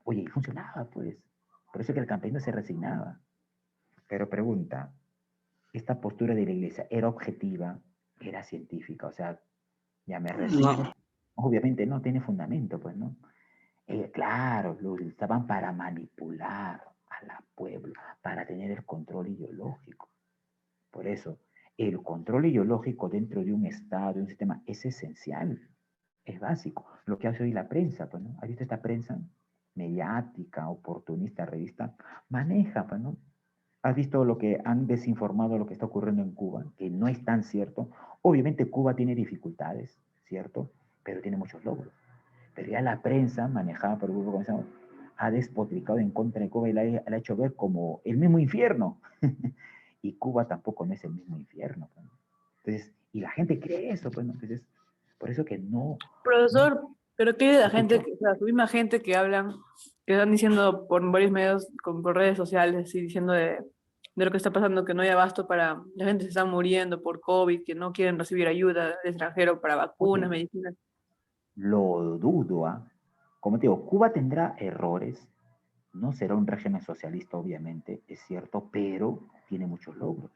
[SPEAKER 1] Oye, y funcionaba, pues. Por eso que el campesino se resignaba. Pero pregunta, ¿esta postura de la iglesia era objetiva, era científica? O sea, ya me resigno.
[SPEAKER 2] No.
[SPEAKER 1] Obviamente no tiene fundamento, pues, ¿no? Claro, lo utilizaban para manipular a la pueblo, para tener el control ideológico. Por eso, el control ideológico dentro de un Estado, de un sistema, es esencial, es básico. Lo que hace hoy la prensa, pues, ¿no? ¿Has visto esta prensa mediática, oportunista, revista? Maneja, pues, ¿no? ¿Has visto lo que han desinformado, lo que está ocurriendo en Cuba? Que no es tan cierto. Obviamente Cuba tiene dificultades, ¿cierto? Pero tiene muchos logros. Pero ya la prensa, manejada por el grupo comenzado, ha despotricado en contra de Cuba y la ha hecho ver como el mismo infierno. Y Cuba tampoco no es el mismo infierno. Pues. Entonces, y la gente cree eso, pues, ¿no? Entonces, por eso que no.
[SPEAKER 4] Profesor, pero ¿qué de la gente,
[SPEAKER 1] Escucho.
[SPEAKER 4] o sea, su misma gente que hablan, que están diciendo por varios medios, por redes sociales, y diciendo de lo que está pasando, que no hay abasto para, la gente se está muriendo por COVID, que no quieren recibir ayuda del extranjero para vacunas,
[SPEAKER 1] Oye,
[SPEAKER 4] medicinas?
[SPEAKER 1] lo dudo, ¿ah? Como te digo, Cuba tendrá errores, no será un régimen socialista, obviamente, es cierto, pero tiene muchos logros.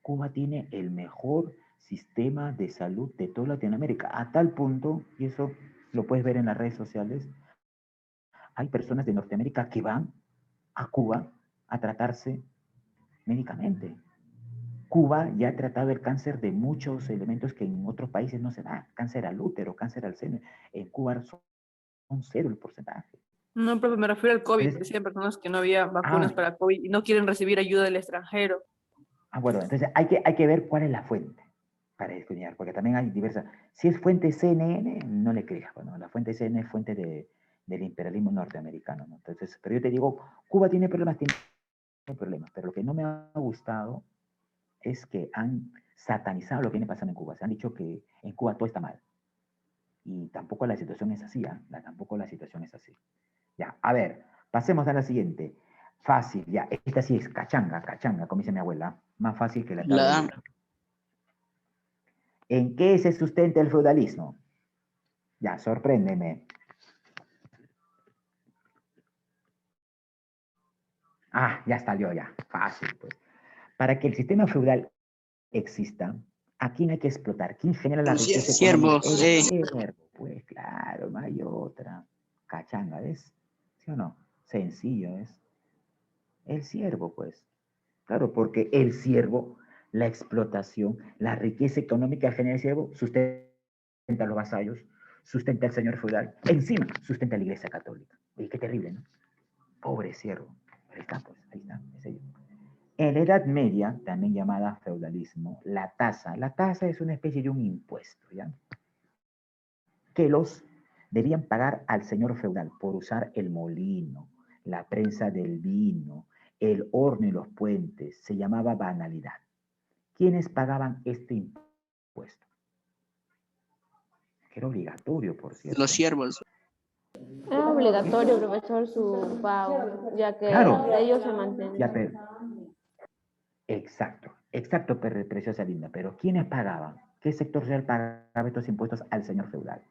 [SPEAKER 1] Cuba tiene el mejor sistema de salud de toda Latinoamérica, a tal punto, y eso lo puedes ver en las redes sociales, hay personas de Norteamérica que van a Cuba a tratarse médicamente. Cuba ya ha tratado el cáncer de muchos elementos que en otros países no se da. Cáncer al útero, cáncer al seno. En Cuba son cero el porcentaje.
[SPEAKER 4] No, profe, me refiero al COVID,
[SPEAKER 1] Entonces,
[SPEAKER 4] decían personas que no había vacunas para COVID y no quieren recibir ayuda del extranjero.
[SPEAKER 1] bueno, entonces hay que ver cuál es la fuente para escudriñar, porque también hay diversas. Si es fuente CNN, no le creas. Bueno, la fuente CNN es fuente del imperialismo norteamericano, ¿no? Entonces, pero yo te digo, Cuba tiene problemas, pero lo que no me ha gustado es que han satanizado lo que viene pasando en Cuba. Se han dicho que en Cuba todo está mal. Y tampoco la situación es así, ¿eh? Tampoco la situación es así. Ya, a ver, pasemos a la siguiente. Fácil, ya, esta sí es cachanga, cachanga, como dice mi abuela. Más fácil que la tabla de Luna. ¿En qué se sustenta el feudalismo? Ya, sorpréndeme. Ah, ya salió ya. Fácil, pues. Para que el sistema feudal exista, ¿a quién hay que explotar? ¿Quién genera la riqueza económica?
[SPEAKER 2] Siervos,
[SPEAKER 1] El siervo. Pues claro, no hay otra. Cachanga, ¿ves? ¿Sí o no? Sencillo, ¿es? El siervo, pues. Claro, porque el siervo, la explotación, la riqueza económica genera el siervo, sustenta a los vasallos, sustenta al señor feudal, encima sustenta a la iglesia católica. Y qué terrible, ¿no? Pobre siervo. Ahí está, pues, ahí está, es ello. En la Edad Media, también llamada feudalismo, la tasa es una especie de un impuesto, ¿ya? Que los debían pagar al señor feudal por usar el molino, la prensa del vino, el horno y los puentes. Se llamaba banalidad. ¿Quiénes pagaban este impuesto? Que era obligatorio, por cierto.
[SPEAKER 2] los siervos.
[SPEAKER 3] Era obligatorio, profesor, su pago, ya que
[SPEAKER 1] Claro.
[SPEAKER 3] de ellos se
[SPEAKER 1] Ya,
[SPEAKER 3] mantenían.
[SPEAKER 1] exacto, preciosa linda. Pero ¿quiénes pagaban? ¿Qué sector social pagaba estos impuestos al señor feudal?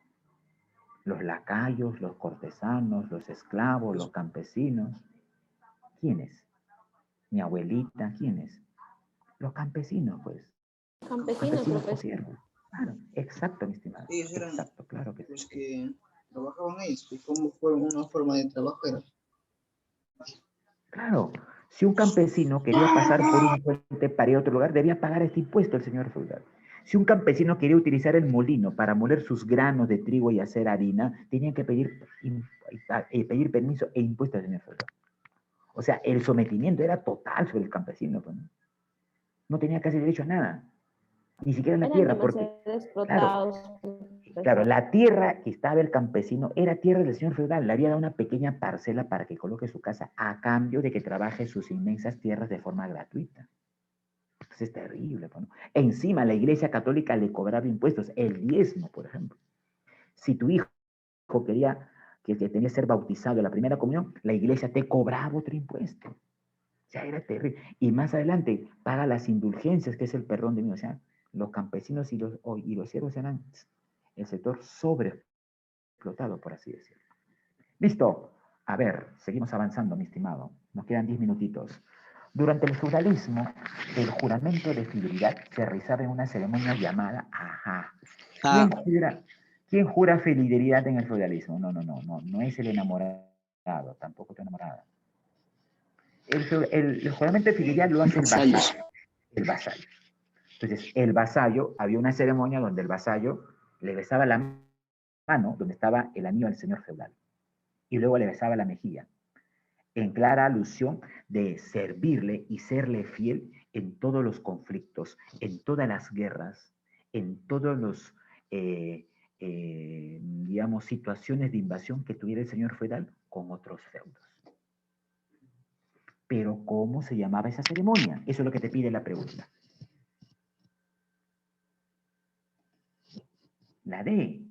[SPEAKER 1] Los lacayos, los cortesanos, los esclavos, los campesinos. ¿Quiénes? Mi abuelita, ¿quiénes? Los campesinos, pues.
[SPEAKER 3] Campesinos, profesor.
[SPEAKER 1] Siervos. Claro, exacto, mi estimado.
[SPEAKER 5] Ellos eran
[SPEAKER 1] exacto, claro que sí.
[SPEAKER 5] los que trabajaban ahí, y cómo fue una forma de trabajar.
[SPEAKER 1] Claro, si un campesino quería pasar por un puente para ir a otro lugar, debía pagar este impuesto al señor feudal. Si un campesino quería utilizar el molino para moler sus granos de trigo y hacer harina, tenía que pedir permiso e impuesto al señor feudal. O sea, el sometimiento era total sobre el campesino. Pues, ¿no? No tenía casi derecho a nada, ni siquiera a la
[SPEAKER 3] Eran
[SPEAKER 1] tierra, porque,
[SPEAKER 3] demasiado explotados.
[SPEAKER 1] claro, la tierra que estaba el campesino era tierra del señor feudal. Le había dado una pequeña parcela para que coloque su casa a cambio de que trabaje sus inmensas tierras de forma gratuita. Pues es terrible. Pues, ¿no? Encima la Iglesia Católica le cobraba impuestos, el diezmo, por ejemplo. Si tu hijo quería que tenía que ser bautizado en la primera comunión, la Iglesia te cobraba otro impuesto. O sea, era terrible. Y más adelante, paga las indulgencias, que es el perdón de mí. O sea, los campesinos y los siervos eran el sector sobreexplotado, por así decirlo. Listo. A ver, seguimos avanzando, mi estimado. Nos quedan 10 minutitos. Durante el feudalismo, el juramento de fidelidad se realizaba en una ceremonia llamada ajá. ¿Quién jura fidelidad en el feudalismo? No es el enamorado, tampoco tu enamorada. El juramento de fidelidad lo hace el vasallo. El vasallo. Entonces, el vasallo, había una ceremonia donde el vasallo le besaba la mano, donde estaba el anillo del señor feudal, y luego le besaba la mejilla, en clara alusión de servirle y serle fiel en todos los conflictos, en todas las guerras, en todos los, digamos, situaciones de invasión que tuviera el señor feudal con otros feudos. Pero, ¿cómo se llamaba esa ceremonia? Eso es lo que te pide la pregunta. La D,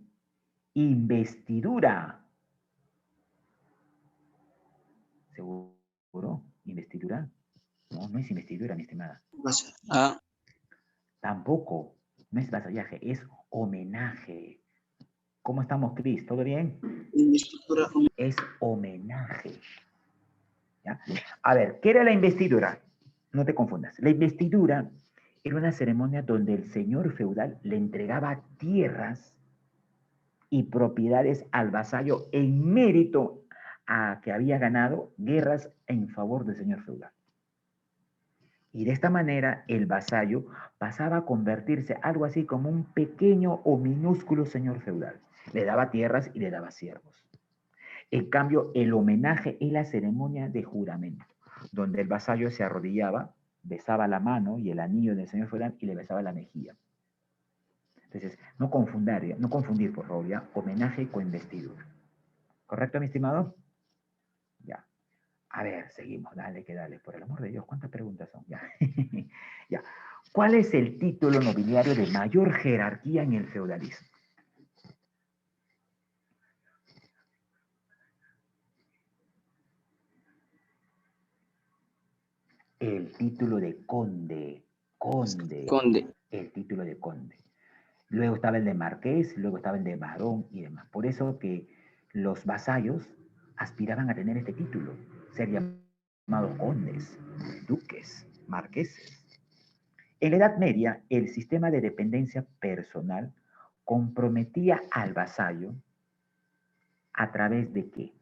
[SPEAKER 1] investidura. ¿Seguro? ¿Investidura? No, no es investidura, mi estimada.
[SPEAKER 2] Ah,
[SPEAKER 1] Tampoco, no es vasallaje, es homenaje. ¿Cómo estamos, Cris? ¿Todo bien?
[SPEAKER 5] Investidura.
[SPEAKER 1] Es homenaje. ¿Ya? A ver, ¿qué era la investidura? No te confundas. La investidura era una ceremonia donde el señor feudal le entregaba tierras y propiedades al vasallo en mérito a que había ganado guerras en favor del señor feudal. Y de esta manera el vasallo pasaba a convertirse algo así como un pequeño o minúsculo señor feudal. Le daba tierras y le daba siervos. En cambio, el homenaje es la ceremonia de juramento, donde el vasallo se arrodillaba, besaba la mano y el anillo del señor feudal y le besaba la mejilla. Entonces, no confundir, por favor, ¿ya? Homenaje con investidura. ¿Correcto, mi estimado? Ya. A ver, seguimos, dale, que dale. Por el amor de Dios, ¿cuántas preguntas son? Ya. Ya. ¿Cuál es el título nobiliario de mayor jerarquía en el feudalismo? El título de conde. Conde.
[SPEAKER 2] conde.
[SPEAKER 1] El título de conde. Luego estaba el de marqués, luego estaba el de barón y demás. Por eso que los vasallos aspiraban a tener este título, ser llamados condes, duques, marqueses. En la Edad Media, el sistema de dependencia personal comprometía al vasallo a través de qué.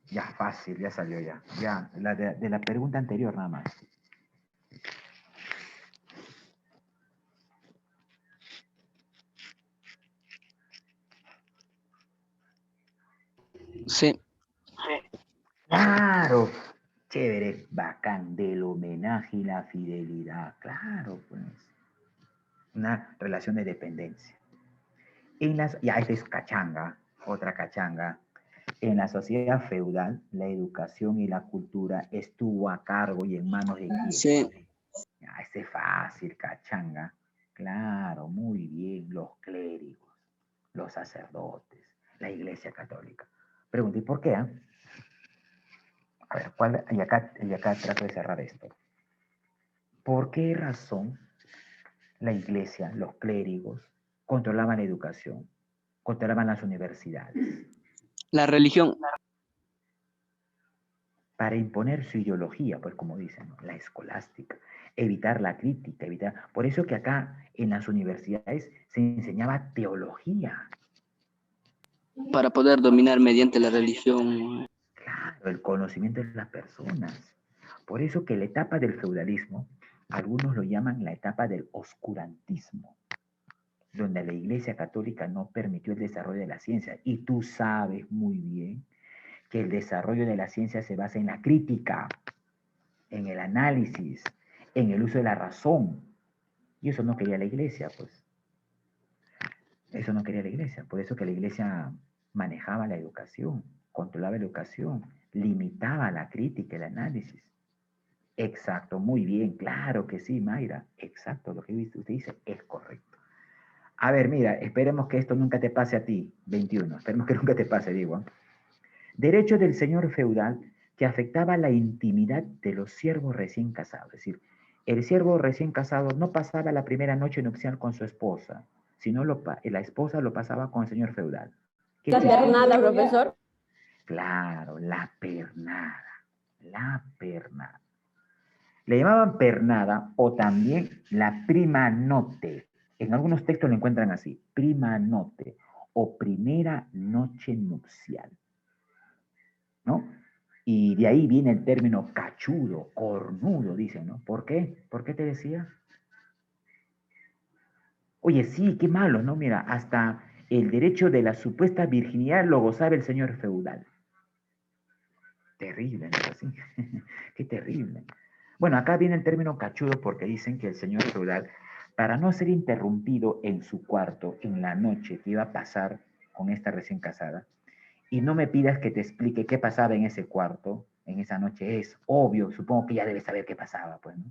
[SPEAKER 1] Ya, fácil, ya salió ya. Ya, de la pregunta anterior nada más.
[SPEAKER 2] Sí.
[SPEAKER 1] Claro, chévere, bacán, del homenaje y la fidelidad. Claro, pues. Una relación de dependencia. Ya, esta es cachanga, otra cachanga. En la sociedad feudal, la educación y la cultura estuvo a cargo y en manos de quién.
[SPEAKER 2] Sí.
[SPEAKER 1] Ya, este es fácil, cachanga. Claro, muy bien, los clérigos, los sacerdotes, la Iglesia Católica. Pregunté, ¿por qué? A ver, y acá trato de cerrar esto. ¿Por qué razón la Iglesia, los clérigos, controlaban la educación, controlaban las universidades?
[SPEAKER 2] La religión.
[SPEAKER 1] Para imponer su ideología, pues como dicen, ¿no? La escolástica, evitar la crítica, Por eso que acá en las universidades se enseñaba teología.
[SPEAKER 2] Para poder dominar mediante la religión.
[SPEAKER 1] Claro, el conocimiento de las personas. Por eso que la etapa del feudalismo, algunos lo llaman la etapa del oscurantismo, donde la Iglesia Católica no permitió el desarrollo de la ciencia. Y tú sabes muy bien que el desarrollo de la ciencia se basa en la crítica, en el análisis, en el uso de la razón. Y eso no quería la Iglesia, pues. Eso no quería la Iglesia. Por eso que la Iglesia manejaba la educación, controlaba la educación, limitaba la crítica, el análisis. Exacto, muy bien, claro que sí, Mayra. Exacto, lo que usted dice es correcto. A ver, mira, esperemos que esto nunca te pase a ti, 21. Esperemos que nunca te pase, digo. Derecho del señor feudal que afectaba la intimidad de los siervos recién casados. Es decir, el siervo recién casado no pasaba la primera noche nupcial con su esposa, sino la esposa lo pasaba con el señor feudal. ¿Qué
[SPEAKER 3] La
[SPEAKER 1] tipo?
[SPEAKER 3] pernada, profesor.
[SPEAKER 1] Claro, la pernada. La pernada. Le llamaban pernada o también la prima notte. En algunos textos lo encuentran así, prima notte o primera noche nupcial, ¿no? Y de ahí viene el término cachudo, cornudo, dicen, ¿no? ¿Por qué? ¿Por qué te decía? Oye, sí, qué malo, ¿no? Mira, hasta el derecho de la supuesta virginidad lo gozaba el señor feudal. Terrible, ¿no es así? Qué terrible. Bueno, acá viene el término cachudo porque dicen que el señor feudal, para no ser interrumpido en su cuarto en la noche que iba a pasar con esta recién casada, y no me pidas que te explique qué pasaba en ese cuarto, en esa noche, es obvio, supongo que ya debes saber qué pasaba, pues, ¿no?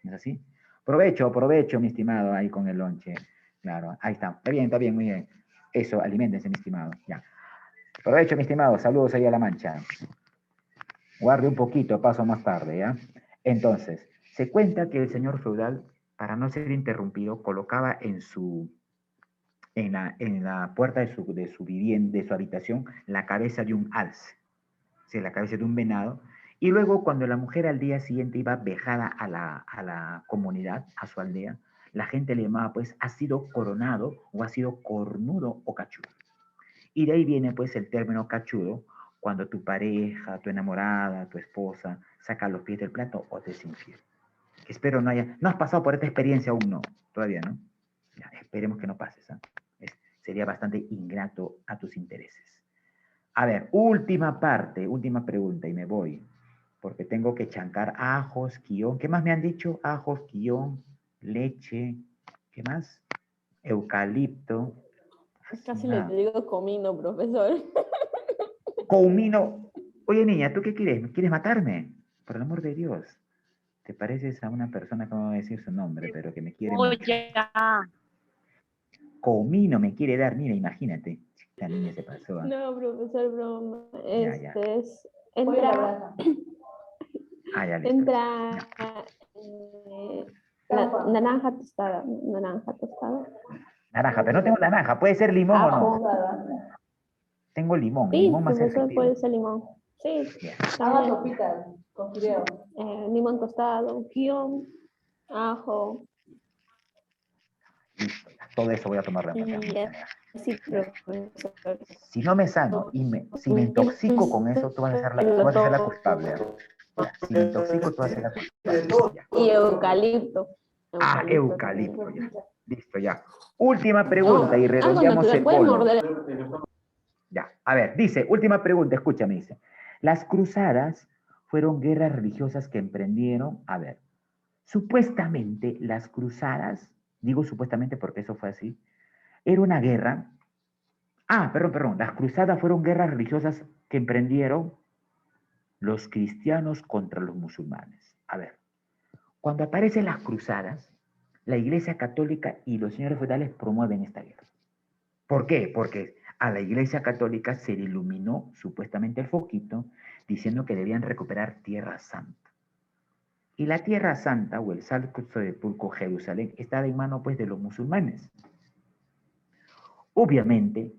[SPEAKER 1] ¿No es así? Provecho, provecho, mi estimado, ahí con el lonche. Claro, ahí está bien, muy bien. Eso, aliméntense, mi estimado, ya. Provecho, mi estimado, saludos ahí a La Mancha. Guarde un poquito, paso más tarde, ¿ya? Entonces, se cuenta que el señor feudal, para no ser interrumpido, colocaba en la puerta de su vivienda, de su habitación, la cabeza de un alce, o sea, la cabeza de un venado, y luego cuando la mujer al día siguiente iba vejada a la comunidad, a su aldea, la gente le llamaba, pues, ha sido coronado o ha sido cornudo o cachudo. Y de ahí viene pues el término cachudo, cuando tu pareja, tu enamorada, tu esposa saca los pies del plato o te es infiel. Espero no has pasado por esta experiencia aún, no, todavía no. Ya, esperemos que no pases, ¿eh? Sería bastante ingrato a tus intereses. A ver, última parte, última pregunta y me voy, porque tengo que chancar ajos, guión, ¿qué más me han dicho? Ajos, guión, leche, ¿qué más? Eucalipto.
[SPEAKER 3] Casi le digo comino, profesor.
[SPEAKER 1] Comino. Oye, niña, ¿tú qué quieres? ¿Quieres matarme? Por el amor de Dios. Te pareces a una persona que no voy a decir su nombre, pero que me quiere mucho. Comino me quiere dar, mira, imagínate. La niña se pasó.
[SPEAKER 3] No, profesor, broma.
[SPEAKER 1] Ya, ya.
[SPEAKER 3] Es. Entra.
[SPEAKER 1] Ya, listo.
[SPEAKER 3] Entra.
[SPEAKER 1] Ya.
[SPEAKER 3] Naranja tostada. Naranja tostada.
[SPEAKER 1] Naranja, pero no tengo naranja. ¿Puede ser limón o no? Tengo limón.
[SPEAKER 3] Sí,
[SPEAKER 1] Limón más
[SPEAKER 3] profesor,
[SPEAKER 1] efectivo.
[SPEAKER 3] puede ser limón. Sí.
[SPEAKER 6] Haga sopita con fideo.
[SPEAKER 3] Limón tostado, guión, ajo.
[SPEAKER 1] Listo, ya. Todo eso voy a tomar de
[SPEAKER 3] Y así, profesor.
[SPEAKER 1] Si no me sano y si me intoxico con eso, tú vas a ser la culpable. Si me intoxico, tú vas a ser la culpable.
[SPEAKER 3] Y eucalipto.
[SPEAKER 1] Eucalipto, ya. Listo, ya. Última pregunta y
[SPEAKER 3] Algo
[SPEAKER 1] redondeamos
[SPEAKER 3] natural,
[SPEAKER 1] el
[SPEAKER 3] puede
[SPEAKER 1] bolo.
[SPEAKER 3] morder.
[SPEAKER 1] Ya, a ver, dice, última pregunta, escúchame, dice. Las cruzadas fueron guerras religiosas que emprendieron, a ver, supuestamente las cruzadas, digo supuestamente porque eso fue así, era una guerra. Perdón, las cruzadas fueron guerras religiosas que emprendieron los cristianos contra los musulmanes. A ver, cuando aparecen las cruzadas, la Iglesia Católica y los señores feudales promueven esta guerra. ¿Por qué? Porque a la Iglesia Católica se le iluminó supuestamente el foquito diciendo que debían recuperar Tierra Santa. Y la Tierra Santa o el Sacro Sepulcro Jerusalén estaba en manos pues de los musulmanes. Obviamente,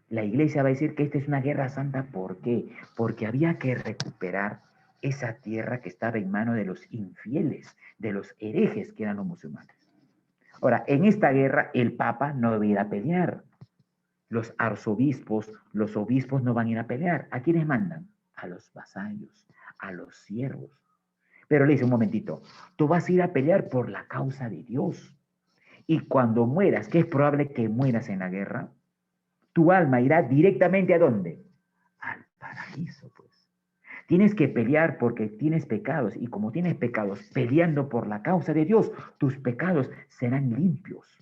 [SPEAKER 1] la Iglesia va a decir que esta es una guerra santa. ¿Por qué? Porque había que recuperar esa tierra que estaba en manos de los infieles, de los herejes que eran los musulmanes. Ahora, en esta guerra el Papa no debe ir a pelear. Los arzobispos, los obispos no van a ir a pelear. ¿A quiénes mandan? A los vasallos, a los siervos. Pero le dice un momentito, tú vas a ir a pelear por la causa de Dios. Y cuando mueras, que es probable que mueras en la guerra, tu alma irá directamente ¿a dónde? Al paraíso, pues. Tienes que pelear porque tienes pecados y como tienes pecados, peleando por la causa de Dios, tus pecados serán limpios.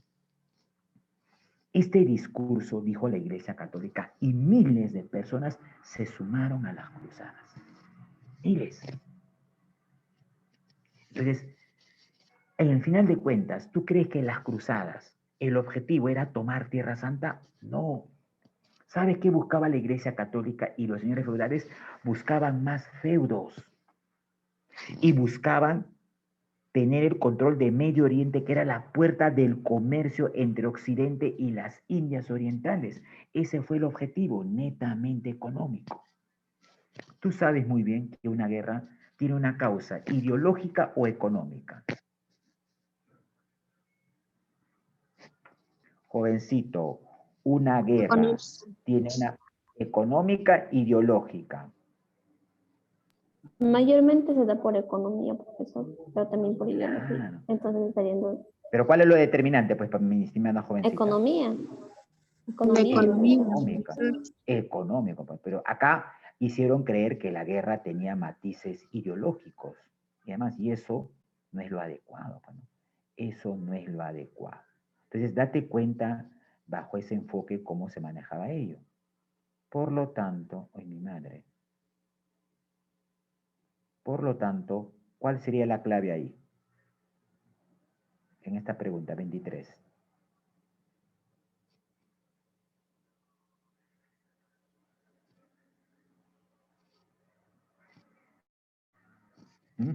[SPEAKER 1] Este discurso dijo la Iglesia Católica y miles de personas se sumaron a las cruzadas. Miles. Entonces, en el final de cuentas, ¿tú crees que las cruzadas, el objetivo era tomar Tierra Santa? No. ¿Sabes qué buscaba la Iglesia Católica y los señores feudales? Buscaban más feudos y buscaban tener el control de Medio Oriente, que era la puerta del comercio entre Occidente y las Indias Orientales. Ese fue el objetivo, netamente económico. Tú sabes muy bien que una guerra tiene una causa ideológica o económica. Jovencito, una guerra tiene una económica ideológica.
[SPEAKER 3] Mayormente se da por economía, profesor, pero también por ideología.
[SPEAKER 1] Claro.
[SPEAKER 3] Entonces estaría en duda.
[SPEAKER 1] Pero ¿cuál es lo determinante, pues, para mi estimada jovencita?
[SPEAKER 3] Economía. Economía.
[SPEAKER 1] Económica. Económico, pues. Pero acá hicieron creer que la guerra tenía matices ideológicos. Y además, y eso no es lo adecuado, pues, ¿no? Eso no es lo adecuado. Entonces, date cuenta, bajo ese enfoque, cómo se manejaba ello. Por lo tanto, ¡ay, mi madre! Por lo tanto, ¿cuál sería la clave ahí? En esta pregunta 23. ¿Mm?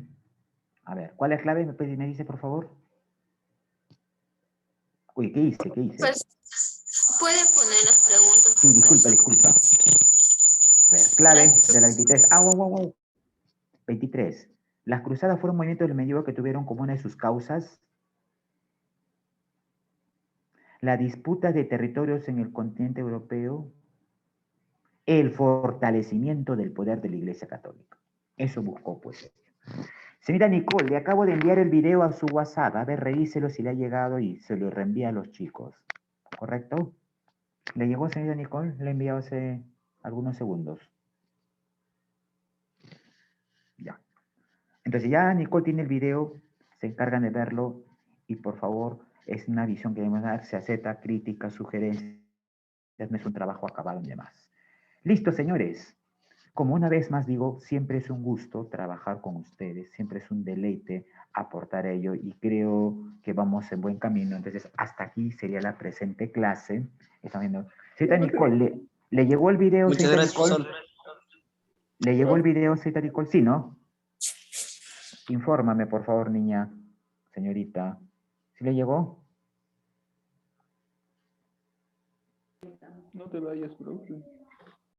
[SPEAKER 1] A ver, ¿cuál es la clave? ¿Me dice, por favor? Uy, ¿qué hice? ¿Qué hice?
[SPEAKER 7] Pues, ¿puede poner las preguntas?
[SPEAKER 1] Sí, disculpa, disculpa. A ver, clave de la 23. ¡Ah, wow, wow, wow! 23. Las cruzadas fueron movimientos del medievo que tuvieron como una de sus causas la disputa de territorios en el continente europeo, el fortalecimiento del poder de la Iglesia Católica. Eso buscó, pues. Señorita Nicole, le acabo de enviar el video a su WhatsApp. A ver, revíselo si le ha llegado y se lo reenvía a los chicos. ¿Correcto? ¿Le llegó, señorita Nicole? Le he enviado hace algunos segundos. Ya. Entonces ya Nicole tiene el video, se encargan de verlo y por favor, es una visión que debemos dar, se acepta críticas, sugerencias, no es un trabajo acabado ni demás. Listo, señores. Como una vez más digo, siempre es un gusto trabajar con ustedes, siempre es un deleite aportar ello y creo que vamos en buen camino. Entonces, hasta aquí sería la presente clase. Están viendo. Señorita Nicole, ¿le llegó el video,
[SPEAKER 2] Muchas
[SPEAKER 1] señorita
[SPEAKER 2] gracias,
[SPEAKER 1] Nicole?
[SPEAKER 2] profesor.
[SPEAKER 1] ¿Le llegó el video, señorita Nicole? Sí, ¿no? Infórmame, por favor, niña, señorita. ¿Sí le llegó?
[SPEAKER 8] No te vayas, profe.